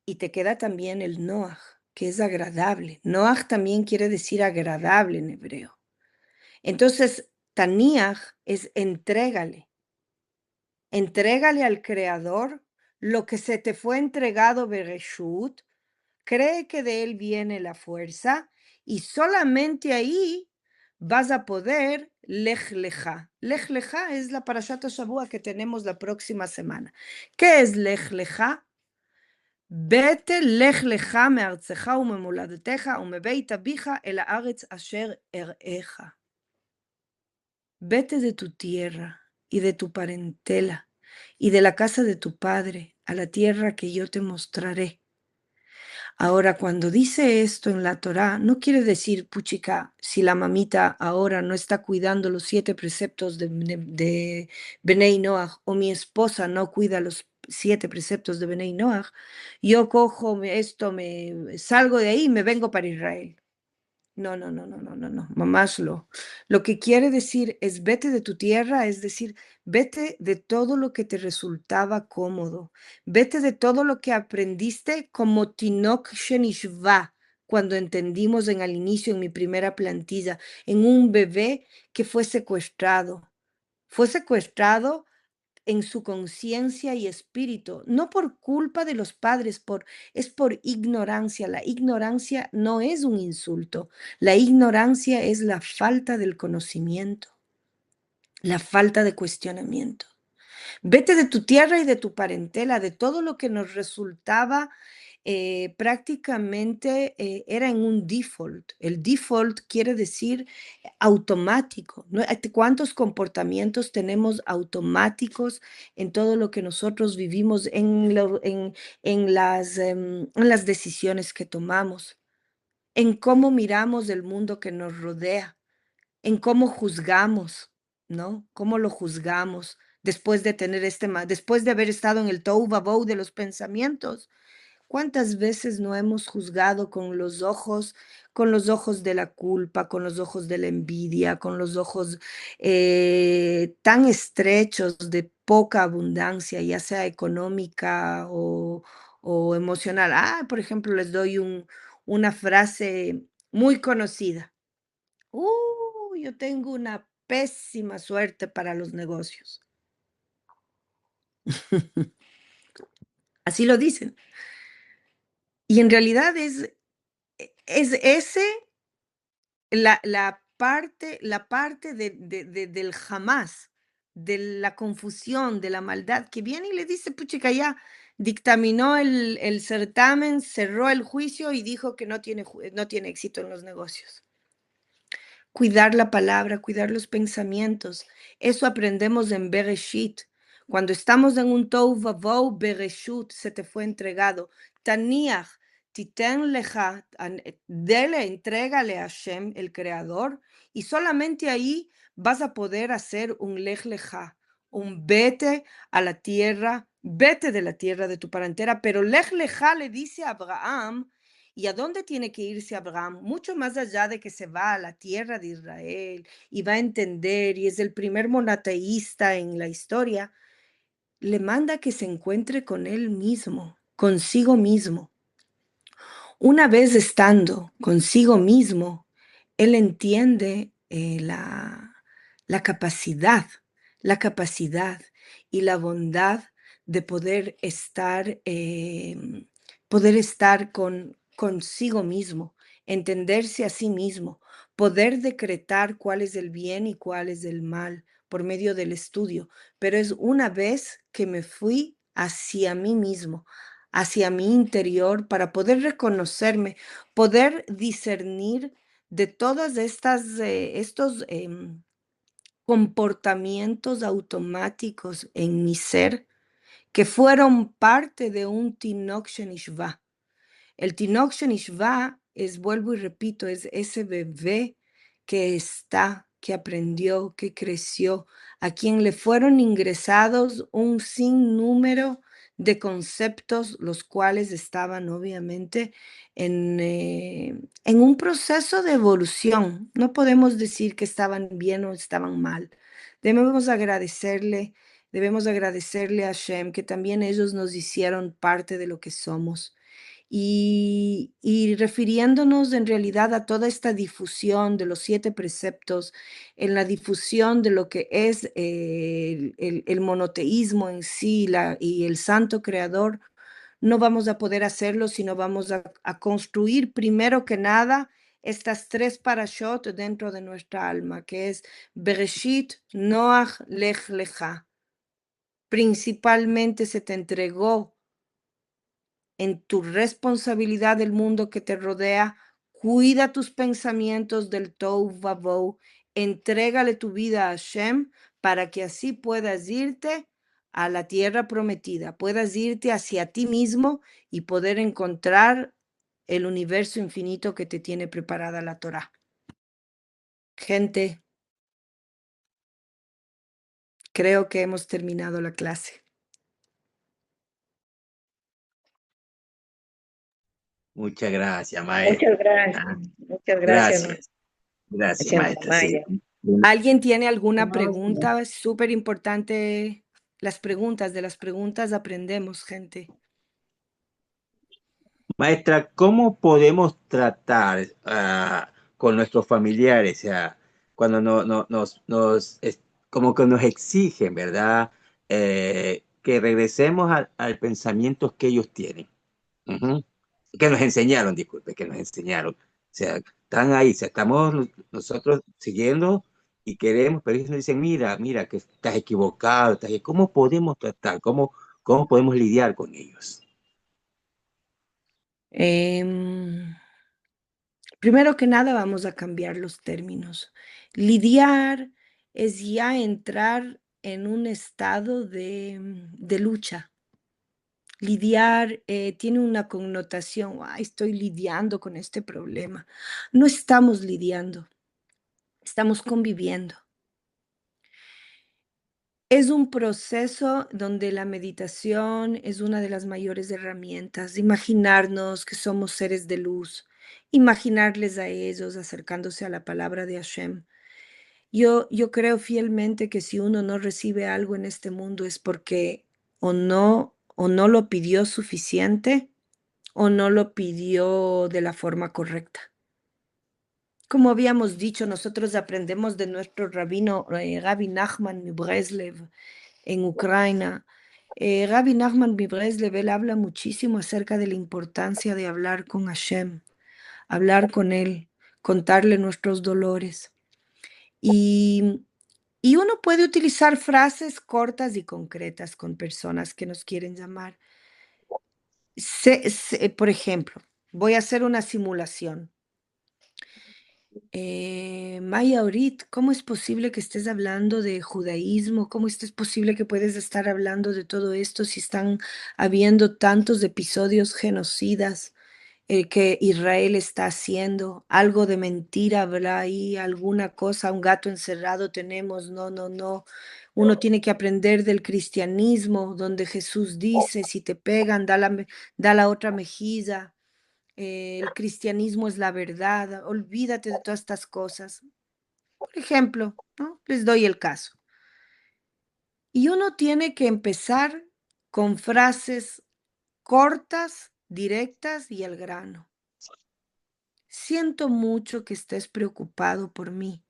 Y te queda también el Noach, que es agradable. Noach también quiere decir agradable en hebreo. Entonces, Taniach es entrégale. Entrégale al Creador lo que se te fue entregado Bereshut, cree que de él viene la fuerza y solamente ahí vas a poder Lech Lecha. Lech Lecha es la Parashat Shavua que tenemos la próxima semana. ¿Qué es Lech Lecha? Vete Lech Lecha me'artzecha u'memoladeteja u'mebeit abija el haaretz asher ereja. Vete de tu tierra y de tu parentela y de la casa de tu padre a la tierra que yo te mostraré. Ahora, cuando dice esto en la Torá, no quiere decir, puchica, si la mamita ahora no está cuidando los 7 preceptos de Benei Noach, o mi esposa no cuida los 7 preceptos de Benei Noach, yo cojo esto, me salgo de ahí y me vengo para Israel. No, no, no, no, no, no, no, mamás lo que quiere decir es vete de tu tierra, es decir, vete de todo lo que te resultaba cómodo, vete de todo lo que aprendiste como Tinok Shenishva, cuando entendimos al inicio en mi primera plantilla, en un bebé que fue secuestrado en su conciencia y espíritu, no por culpa de los padres, es por ignorancia. La ignorancia no es un insulto, la ignorancia es la falta del conocimiento, la falta de cuestionamiento. Vete de tu tierra y de tu parentela, de todo lo que nos resultaba prácticamente era en un default. El default quiere decir automático, ¿no? ¿Cuántos comportamientos tenemos automáticos en todo lo que nosotros vivimos, en las decisiones que tomamos, en cómo miramos el mundo que nos rodea, en cómo juzgamos, ¿no? Cómo lo juzgamos después de tener después de haber estado en el tohu vabohu de los pensamientos? ¿Cuántas veces no hemos juzgado con los ojos de la culpa, con los ojos de la envidia, con los ojos tan estrechos de poca abundancia, ya sea económica o emocional? Por ejemplo, les doy una frase muy conocida. Yo tengo una pésima suerte para los negocios. Así lo dicen. Y en realidad es ese la parte del jamás, de la confusión, de la maldad, que viene y le dice, puchica, ya dictaminó el certamen, cerró el juicio y dijo que no tiene éxito en los negocios. Cuidar la palabra, cuidar los pensamientos. Eso aprendemos en Bereshit. Cuando estamos en un tohu vavohu, Bereshut se te fue entregado. Taniach, titen leja, entrégale a Hashem, el creador, y solamente ahí vas a poder hacer un lech leja, un vete a la tierra, vete de la tierra de tu parentela. Pero lech leja le dice a Abraham, ¿y a dónde tiene que irse Abraham? Mucho más allá de que se va a la tierra de Israel y va a entender, y es el primer monoteísta en la historia, le manda que se encuentre con él mismo, consigo mismo. Una vez estando consigo mismo, él entiende la capacidad y la bondad de poder estar consigo mismo, entenderse a sí mismo, poder decretar cuál es el bien y cuál es el mal por medio del estudio. Pero es una vez que me fui hacia mí mismo, hacia mi interior, para poder reconocerme, poder discernir de todas estos comportamientos automáticos en mi ser que fueron parte de un Tinok Shenishva. El Tinok Shenishva vuelvo y repito, es ese bebé que aprendió, que creció, a quien le fueron ingresados un sinnúmero de conceptos, los cuales estaban obviamente en un proceso de evolución. No podemos decir que estaban bien o estaban mal. Debemos agradecerle a Hashem que también ellos nos hicieron parte de lo que somos. Y refiriéndonos en realidad a toda esta difusión de los 7 preceptos, en la difusión de lo que es el monoteísmo en sí y el santo creador, no vamos a poder hacerlo si no vamos a construir primero que nada estas 3 parashot dentro de nuestra alma, que es Bereshit, Noach, Lech Lecha. Principalmente se te entregó en tu responsabilidad del mundo que te rodea, cuida tus pensamientos del tohu vabohu, entrégale tu vida a Hashem para que así puedas irte a la tierra prometida, puedas irte hacia ti mismo y poder encontrar el universo infinito que te tiene preparada la Torá. Gente, creo que hemos terminado la clase. Muchas gracias, maestra. Muchas gracias. Ah, Muchas gracias, gracias, gracias, gracias, maestra. Sí. Maya. ¿Alguien tiene alguna No, sí. pregunta? Es súper importante las preguntas. De las preguntas aprendemos, gente. Maestra, ¿cómo podemos tratar con nuestros familiares? O sea, cuando como que nos exigen, ¿verdad? Que regresemos al pensamiento que ellos tienen. Ujú. Que nos enseñaron, disculpe, que nos enseñaron. O sea, están ahí, o sea, estamos nosotros siguiendo y queremos, pero ellos nos dicen, mira, que estás equivocado. ¿Cómo podemos tratar? ¿Cómo podemos lidiar con ellos? Primero que nada, vamos a cambiar los términos. Lidiar es ya entrar en un estado de lucha. Lidiar tiene una connotación, "Ay, estoy lidiando con este problema". No estamos lidiando, estamos conviviendo. Es un proceso donde la meditación es una de las mayores herramientas. Imaginarnos que somos seres de luz, imaginarles a ellos acercándose a la palabra de Hashem. Yo creo fielmente que si uno no recibe algo en este mundo es porque o no lo pidió suficiente o no lo pidió de la forma correcta. Como habíamos dicho, nosotros aprendemos de nuestro rabino, Rabbi Nachman de Breslev, en Ucrania. Rabbi Nachman de Breslev, él habla muchísimo acerca de la importancia de hablar con Hashem, hablar con Él, contarle nuestros dolores. Y, y uno puede utilizar frases cortas y concretas con personas que nos quieren llamar. Por ejemplo, voy a hacer una simulación. Maya Orit, ¿cómo es posible que estés hablando de judaísmo? ¿Cómo es posible que puedes estar hablando de todo esto si están habiendo tantos episodios genocidas que Israel está haciendo? Algo de mentira habrá ahí, alguna cosa, un gato encerrado tenemos. No, no, no. Uno tiene que aprender del cristianismo, donde Jesús dice, si te pegan, da la otra mejilla. El cristianismo es la verdad, olvídate de todas estas cosas. Por ejemplo, ¿no? Les doy el caso. Y uno tiene que empezar con frases cortas, directas y al grano. Siento mucho que estés preocupado por mí.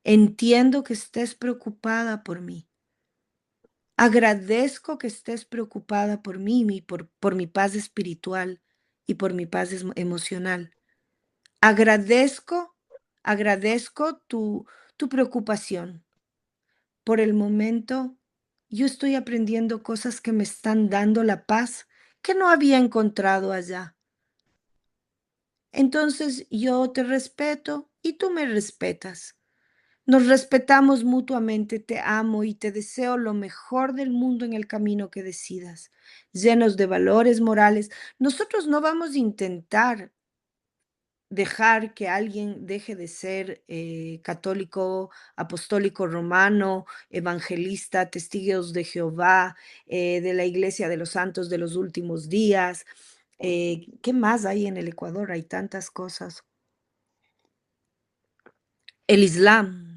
Entiendo que estés preocupada por mí. Agradezco que estés preocupada por mí, por mi paz espiritual y por mi paz emocional. Agradezco, agradezco tu preocupación. Por el momento, yo estoy aprendiendo cosas que me están dando la paz que no había encontrado allá. Entonces yo te respeto y tú me respetas. Nos respetamos mutuamente, te amo y te deseo lo mejor del mundo en el camino que decidas, llenos de valores morales. Nosotros no vamos a intentar dejar que alguien deje de ser católico, apostólico romano, evangelista, testigos de Jehová, de la Iglesia de los Santos de los Últimos Días. ¿Qué más hay en el Ecuador? Hay tantas cosas. El Islam,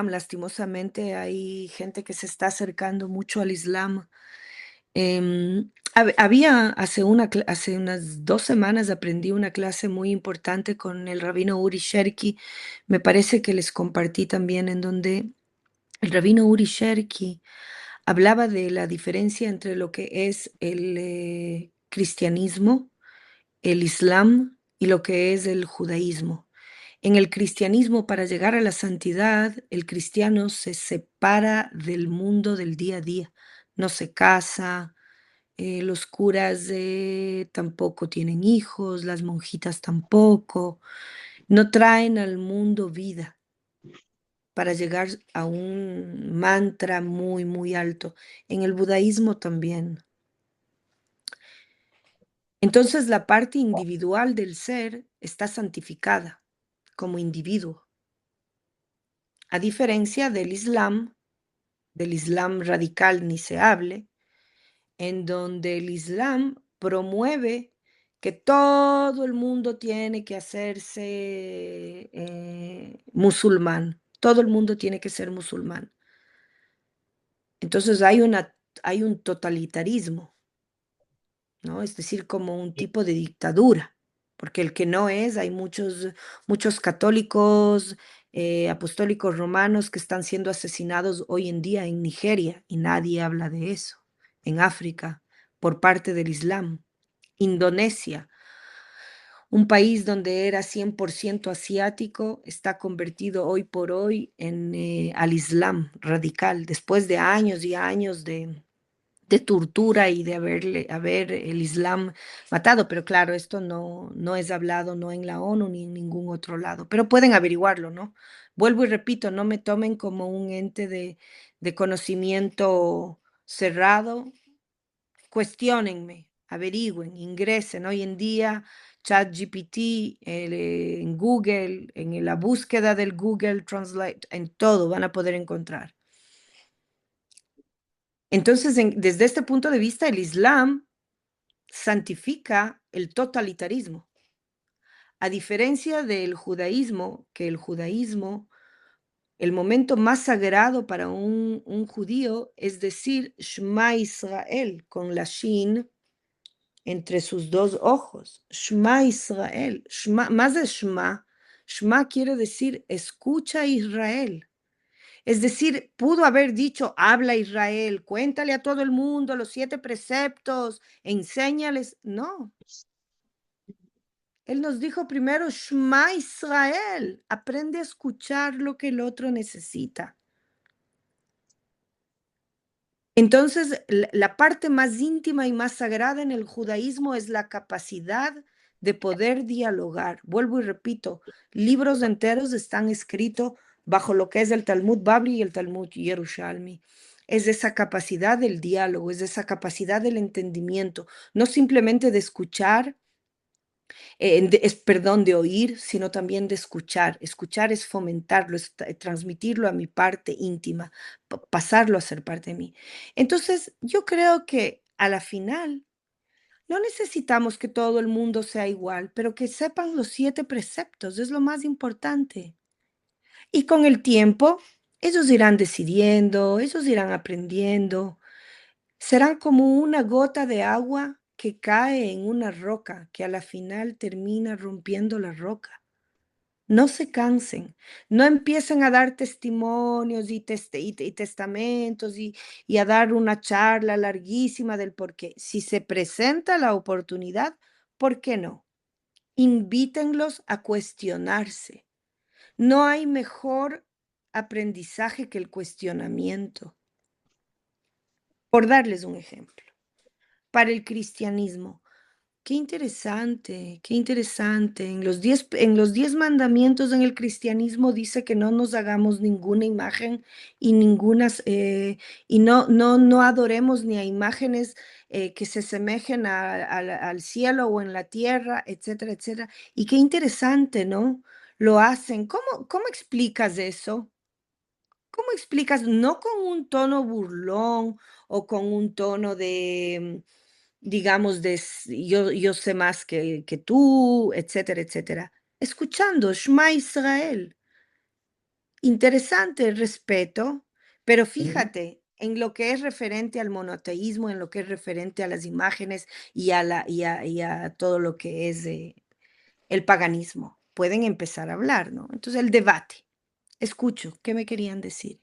lastimosamente hay gente que se está acercando mucho al Islam. Había hace unas 2 semanas aprendí una clase muy importante con el rabino Uri Sherki. Me parece que les compartí también en donde el rabino Uri Sherki hablaba de la diferencia entre lo que es el cristianismo, el islam y lo que es el judaísmo. En el cristianismo, para llegar a la santidad, el cristiano se separa del mundo del día a día. No se casa, los curas tampoco tienen hijos, las monjitas tampoco. No traen al mundo vida para llegar a un mantra muy, muy alto. En el budaísmo también. Entonces la parte individual del ser está santificada como individuo, a diferencia del Islam radical ni se hable, en donde el Islam promueve que todo el mundo tiene que hacerse musulmán, todo el mundo tiene que ser musulmán. Entonces hay un totalitarismo, ¿no? Es decir, como un tipo de dictadura, porque el que no es, hay muchos católicos, apostólicos romanos que están siendo asesinados hoy en día en Nigeria y nadie habla de eso, en África, por parte del Islam. Indonesia, un país donde era 100% asiático, está convertido hoy por hoy al Islam radical, después de años y años de tortura y de haber el Islam matado. Pero claro, esto no es hablado no en la ONU ni en ningún otro lado, pero pueden averiguarlo, ¿no? Vuelvo y repito, no me tomen como un ente de conocimiento cerrado, cuestiónenme, averigüen, ingresen. Hoy en día, ChatGPT, en Google, en la búsqueda del Google Translate, en todo van a poder encontrar. Entonces, desde este punto de vista, el Islam santifica el totalitarismo, a diferencia del judaísmo, que el judaísmo, el momento más sagrado para un judío es decir Shema Israel con la Shin entre sus dos ojos. Shema Israel. Shema, más de Shema. Shema quiere decir escucha Israel. Es decir, pudo haber dicho, habla Israel, cuéntale a todo el mundo los 7 preceptos, enséñales. No. Él nos dijo primero, Shema Israel, aprende a escuchar lo que el otro necesita. Entonces, la parte más íntima y más sagrada en el judaísmo es la capacidad de poder dialogar. Vuelvo y repito, libros enteros están escritos bajo lo que es el Talmud Babli y el Talmud Yerushalmi. Es esa capacidad del diálogo, es esa capacidad del entendimiento, no simplemente de escuchar, perdón, de oír, sino también de escuchar. Escuchar es fomentarlo, es transmitirlo a mi parte íntima, pasarlo a ser parte de mí. Entonces, yo creo que a la final no necesitamos que todo el mundo sea igual, pero que sepan los 7 preceptos, es lo más importante. Y con el tiempo, ellos irán decidiendo, ellos irán aprendiendo. Serán como una gota de agua que cae en una roca, que a la final termina rompiendo la roca. No se cansen, no empiecen a dar testimonios y testamentos y a dar una charla larguísima del por qué. Si se presenta la oportunidad, ¿por qué no? Invítenlos a cuestionarse. No hay mejor aprendizaje que el cuestionamiento. Por darles un ejemplo. Para el cristianismo. Qué interesante, qué interesante. En los 10 mandamientos en el cristianismo dice que no nos hagamos ninguna imagen y y no adoremos ni a imágenes que se semejen al cielo o en la tierra, etcétera, etcétera. Y qué interesante, ¿no? Lo hacen. ¿Cómo explicas eso? ¿Cómo explicas? No con un tono burlón o con un tono de, digamos, yo sé más que tú, etcétera, etcétera. Escuchando, Shema Israel. Interesante el respeto, pero fíjate, en lo que es referente al monoteísmo, en lo que es referente a las imágenes y a todo lo que es el paganismo, pueden empezar a hablar, ¿no? Entonces, el debate. Escucho, ¿qué me querían decir?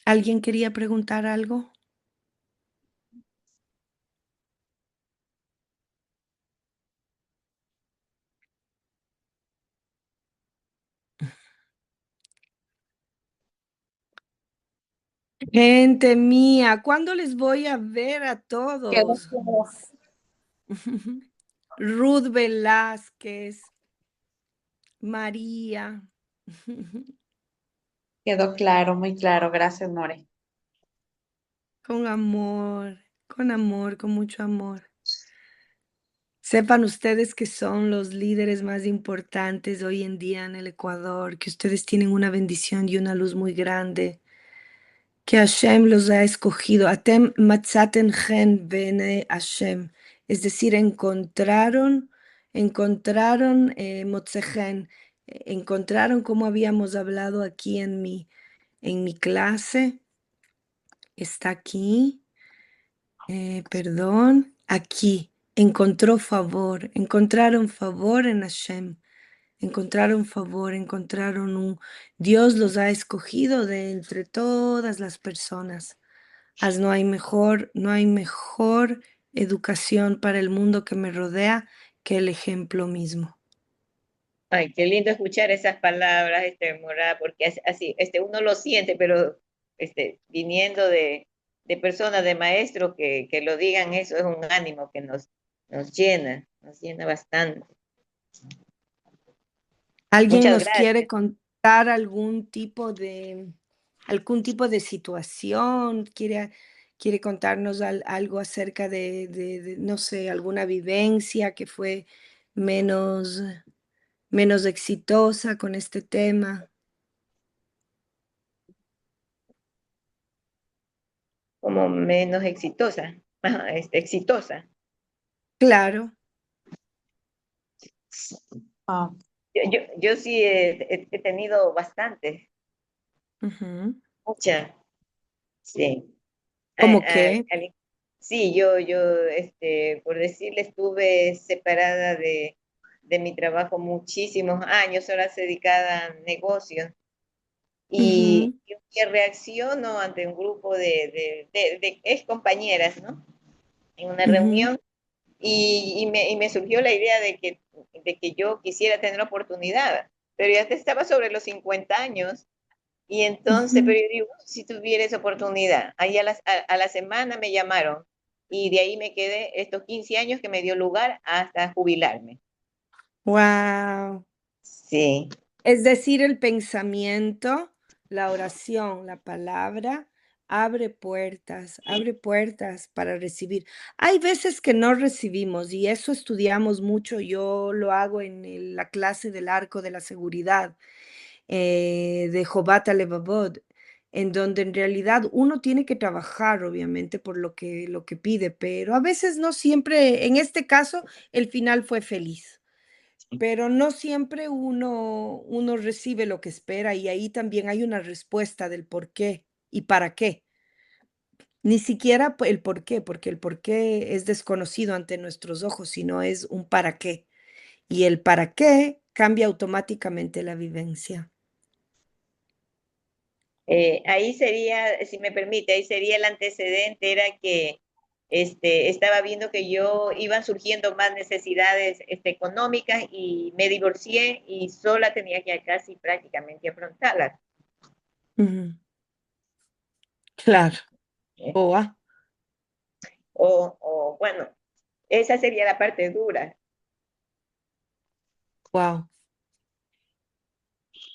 ¿Alguien quería preguntar algo? Gente mía, ¿cuándo les voy a ver a Quedó todos? claro, Ruth Velázquez, María. quedó claro, muy claro. Gracias, More. con amor, con mucho amor. Sepan ustedes que son los líderes más importantes hoy en día en el Ecuador, que ustedes tienen una bendición y una luz muy grande, que Hashem los ha escogido. Atem matzaten gen bene Hashem, es decir, motzegen, encontraron como habíamos hablado aquí en mi clase, está aquí. Perdón, aquí encontraron favor en Hashem, encontraron favor, Dios los ha escogido de entre todas las personas. No hay mejor educación para el mundo que me rodea que el ejemplo mismo. Ay, qué lindo escuchar esas palabras, Morada, porque así, uno lo siente, pero viniendo de personas, de maestros que lo digan, eso es un ánimo que nos llena bastante. ¿Alguien Muchas nos quiere gracias. contar algún tipo de situación? ¿Quiere contarnos algo acerca no sé, alguna vivencia que fue menos, menos exitosa con este tema? Como menos exitosa, ajá, exitosa. Claro. Ah, Yo sí he tenido bastante, Ujú. mucha, sí. ¿Cómo qué? Sí, por decirle, estuve separada de mi trabajo muchísimos años, ahora se dedicada a negocios. Y Ujú, yo que reacciono ante un grupo de ex compañeras, ¿no? En una ujú, reunión, y me surgió la idea de que yo quisiera tener oportunidad, pero ya estaba sobre los 50 años. Y entonces, ujú. pero yo digo, si tuviera esa oportunidad, ahí a la semana me llamaron y de ahí me quedé estos 15 años que me dio lugar hasta jubilarme. Wow. Sí, Es decir, el pensamiento, la oración, la palabra abre puertas para recibir. Hay veces que no recibimos y eso estudiamos mucho. Yo lo hago en la clase del arco de la seguridad de Jobata Levavod, en donde en realidad uno tiene que trabajar, obviamente, por lo que pide, pero a veces no siempre, en este caso, el final fue feliz. Pero no siempre uno recibe lo que espera y ahí también hay una respuesta del por qué y para qué. Ni siquiera el por qué, porque el por qué es desconocido ante nuestros ojos, sino es un para qué. Y el para qué cambia automáticamente la vivencia. ahí sería, si me permite, ahí sería el antecedente, era que estaba viendo que yo iban surgiendo más necesidades económicas y me divorcié y sola tenía que casi prácticamente afrontarlas. Ujú, claro. Eh, Boa. o bueno, esa sería la parte dura. Wow.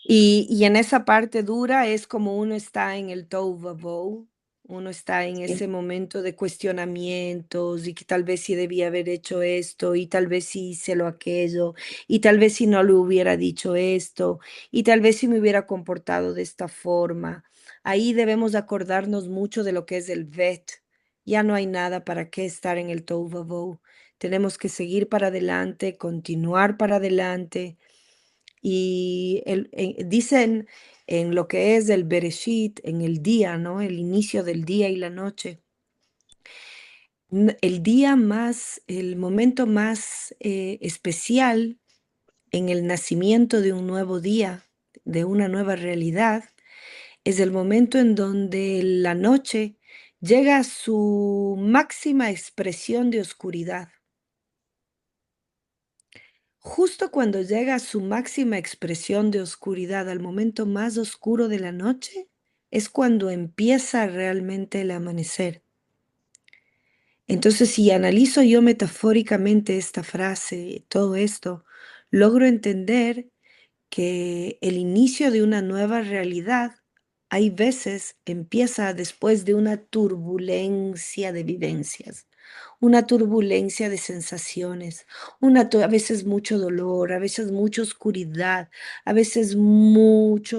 Y en esa parte dura es como uno está en el tohu vabohu, uno está en Sí. ese momento de cuestionamientos y que tal vez sí debía haber hecho esto y tal vez sí hice lo aquello y tal vez si no le hubiera dicho esto y tal vez si me hubiera comportado de esta forma. Ahí debemos acordarnos mucho de lo que es el vet. Ya no hay nada para qué estar en el tohu vabohu. Tenemos que seguir para adelante, continuar para adelante y dicen en lo que es el Bereshit, en el día, ¿no? El inicio del día y la noche. El momento más especial en el nacimiento de un nuevo día, de una nueva realidad, es el momento en donde la noche llega a su máxima expresión de oscuridad. Justo cuando llega a su máxima expresión de oscuridad, al momento más oscuro de la noche, es cuando empieza realmente el amanecer. Entonces, si analizo yo metafóricamente esta frase, todo esto, logro entender que el inicio de una nueva realidad hay veces empieza después de una turbulencia de vivencias, una turbulencia de sensaciones, a veces mucho dolor, a veces mucha oscuridad, a veces mucha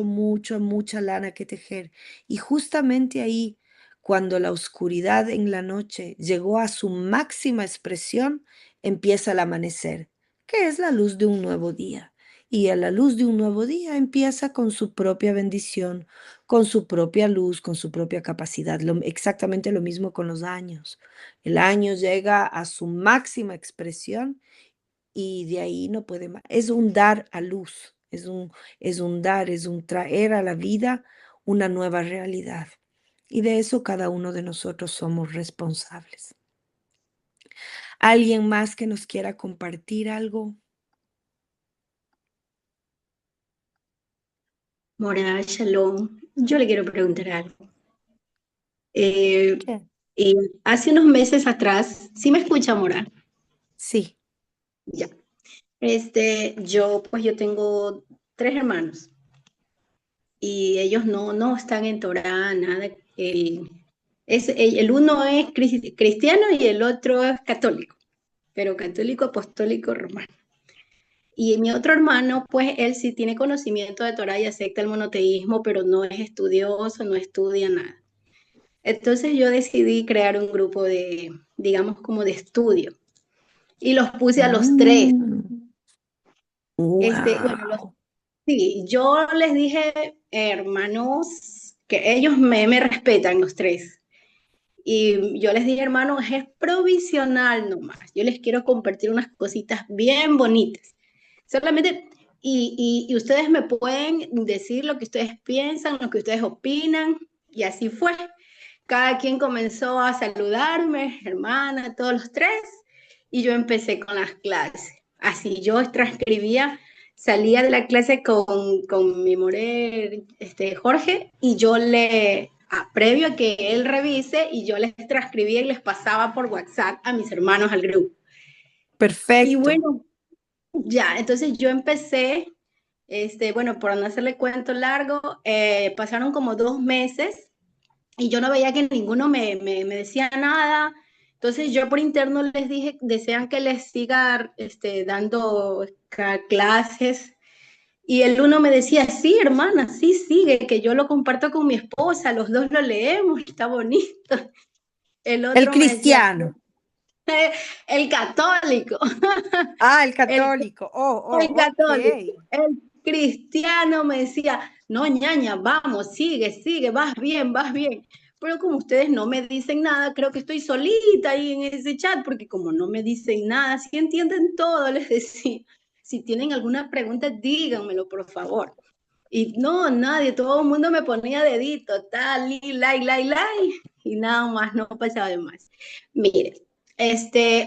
lana que tejer. Y justamente ahí, cuando la oscuridad en la noche llegó a su máxima expresión, empieza el amanecer, que es la luz de un nuevo día. Y a la luz de un nuevo día empieza con su propia bendición, con su propia luz, con su propia capacidad. Exactamente lo mismo con los años. El año llega a su máxima expresión y de ahí no puede más. Es un dar a luz, es un dar, es un traer a la vida una nueva realidad. Y de eso cada uno de nosotros somos responsables. ¿Alguien más que nos quiera compartir algo? Mora, Shalom. Yo le quiero preguntar algo. Eh, ¿Qué? Hace unos meses atrás, ¿sí me escucha, Mora? Sí. Ya. Yo tengo 3 hermanos y ellos no están en Torah, nada. El uno es cristiano y el otro es católico, pero católico apostólico romano. Y mi otro hermano, pues él sí tiene conocimiento de Torah y acepta el monoteísmo, pero no es estudioso, no estudia nada. Entonces yo decidí crear un grupo de, digamos, como de estudio. Y los puse a los tres. Wow. Sí, yo les dije, hermanos, que ellos me respetan los tres. Y yo les dije, hermanos, es provisional nomás. Yo les quiero compartir unas cositas bien bonitas. Solamente, y ustedes me pueden decir lo que ustedes piensan, lo que ustedes opinan. Y así fue. Cada quien comenzó a saludarme, hermana, todos los tres, y yo empecé con las clases. Así yo transcribía, salía de la clase con mi moré, Jorge, y yo previo a que él revise, y yo les transcribía y les pasaba por WhatsApp a mis hermanos al grupo. Y Perfecto. bueno, ya, entonces yo empecé, por no hacerle cuento largo, pasaron como 2 meses y yo no veía que ninguno me decía nada. Entonces yo por interno les dije, desean que les siga dando clases. Y el uno me decía, sí, hermana, sí, sigue, que yo lo comparto con mi esposa, los dos lo leemos, está bonito. El El otro me decía, cristiano. el católico, Ah, el el, católico. el Ok. católico, el cristiano me decía, no, ñaña, vamos, sigue, vas bien, vas bien. Pero como ustedes no me dicen nada, creo que estoy solita ahí en ese chat, porque como no me dicen nada, si entienden todo, les decía, si tienen alguna pregunta, díganmelo, por favor. Y no, nadie, todo el mundo me ponía dedito, tal, like, y nada más, no pasaba de más. Mire,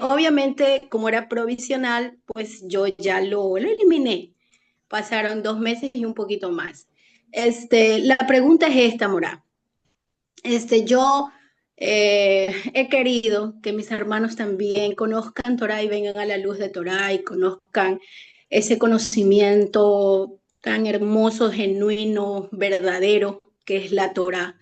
obviamente, como era provisional, pues yo ya lo eliminé. Pasaron 2 meses y un poquito más. La pregunta es esta, Mora. Yo he querido que mis hermanos también conozcan Torah y vengan a la luz de Torah y conozcan ese conocimiento tan hermoso, genuino, verdadero que es la Torah.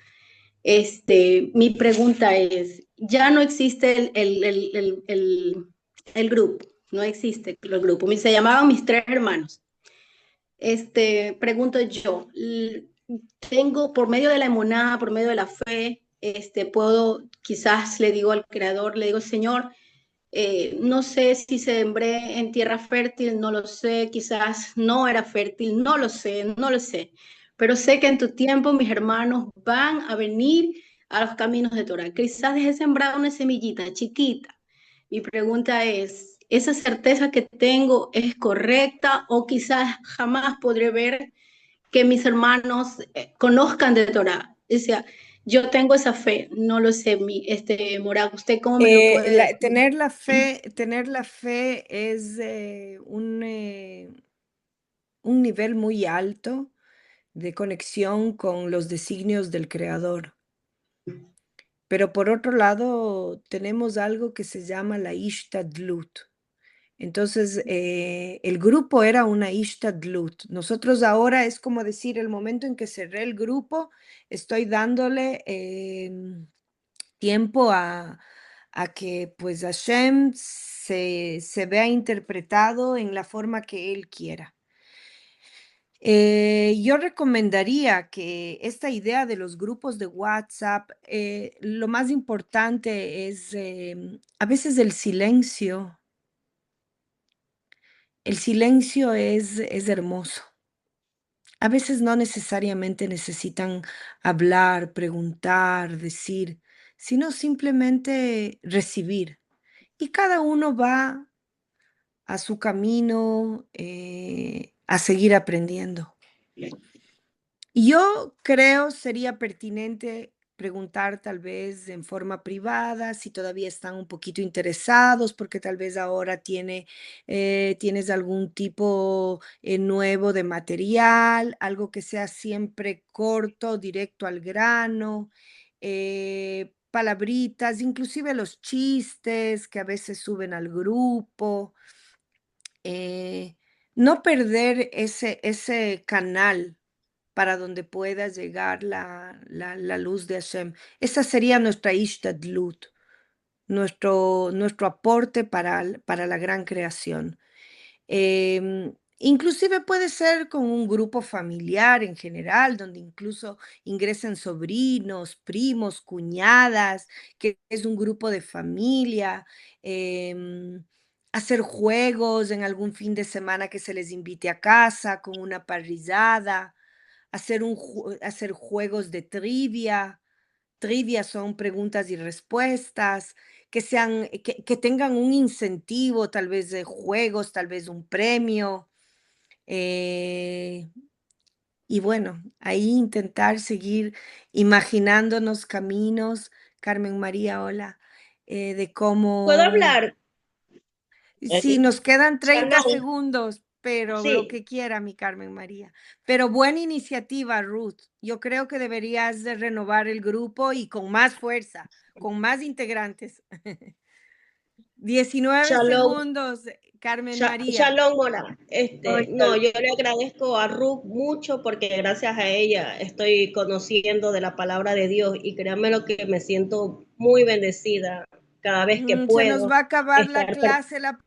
Mi pregunta es, ya no existe el grupo, no existe el grupo, se llamaban mis 3 hermanos. Pregunto yo, tengo por medio de la emuná, por medio de la fe, puedo, quizás le digo al creador, le digo, Señor, no sé si sembré en tierra fértil, no lo sé, quizás no era fértil, no lo sé, pero sé que en tu tiempo mis hermanos van a venir a los caminos de Torah. Quizás dejé sembrada una semillita chiquita. Mi pregunta es, ¿esa certeza que tengo es correcta o quizás jamás podré ver que mis hermanos conozcan de Torah? O sea, yo tengo esa fe, no lo sé, Morag, ¿usted cómo me lo puede decir? Tener la fe es un nivel muy alto de conexión con los designios del Creador. Pero por otro lado, tenemos algo que se llama la Ishtadlut. Entonces, el grupo era una Ishtadlut. Nosotros ahora es como decir, el momento en que cerré el grupo, estoy dándole tiempo a que pues Hashem se vea interpretado en la forma que Él quiera. Yo recomendaría que esta idea de los grupos de WhatsApp, lo más importante es a veces el silencio. El silencio es hermoso. A veces no necesariamente necesitan hablar, preguntar, decir, sino simplemente recibir. Y cada uno va a su camino a seguir aprendiendo. Yo creo sería pertinente preguntar tal vez en forma privada si todavía están un poquito interesados, porque tal vez ahora tienes algún tipo nuevo de material, algo que sea siempre corto, directo al grano, palabritas, inclusive los chistes que a veces suben al grupo. No perder ese canal para donde pueda llegar la luz de Hashem. Esa sería nuestra Ishtadlut, nuestro aporte para la gran creación. Inclusive puede ser con un grupo familiar en general, donde incluso ingresen sobrinos, primos, cuñadas, que es un grupo de familia. Hacer juegos en algún fin de semana que se les invite a casa con una parrillada, hacer juegos de trivia. Trivia son preguntas y respuestas, que tengan un incentivo, tal vez de juegos, tal vez un premio. Y bueno, ahí intentar seguir imaginándonos caminos, Carmen María, hola, de ¿Puedo cómo. hablar? Sí, nos quedan 30 Shalom. segundos, pero lo Sí, que quiera, mi Carmen María. Pero buena iniciativa, Ruth. Yo creo que deberías de renovar el grupo y con más fuerza, con más integrantes. 19 shalom, segundos, Carmen María. shalom, Mora. No, yo le agradezco a Ruth mucho porque gracias a ella estoy conociendo de la palabra de Dios y créanme lo que me siento muy bendecida cada vez que Se nos puedo va a acabar la estar. clase la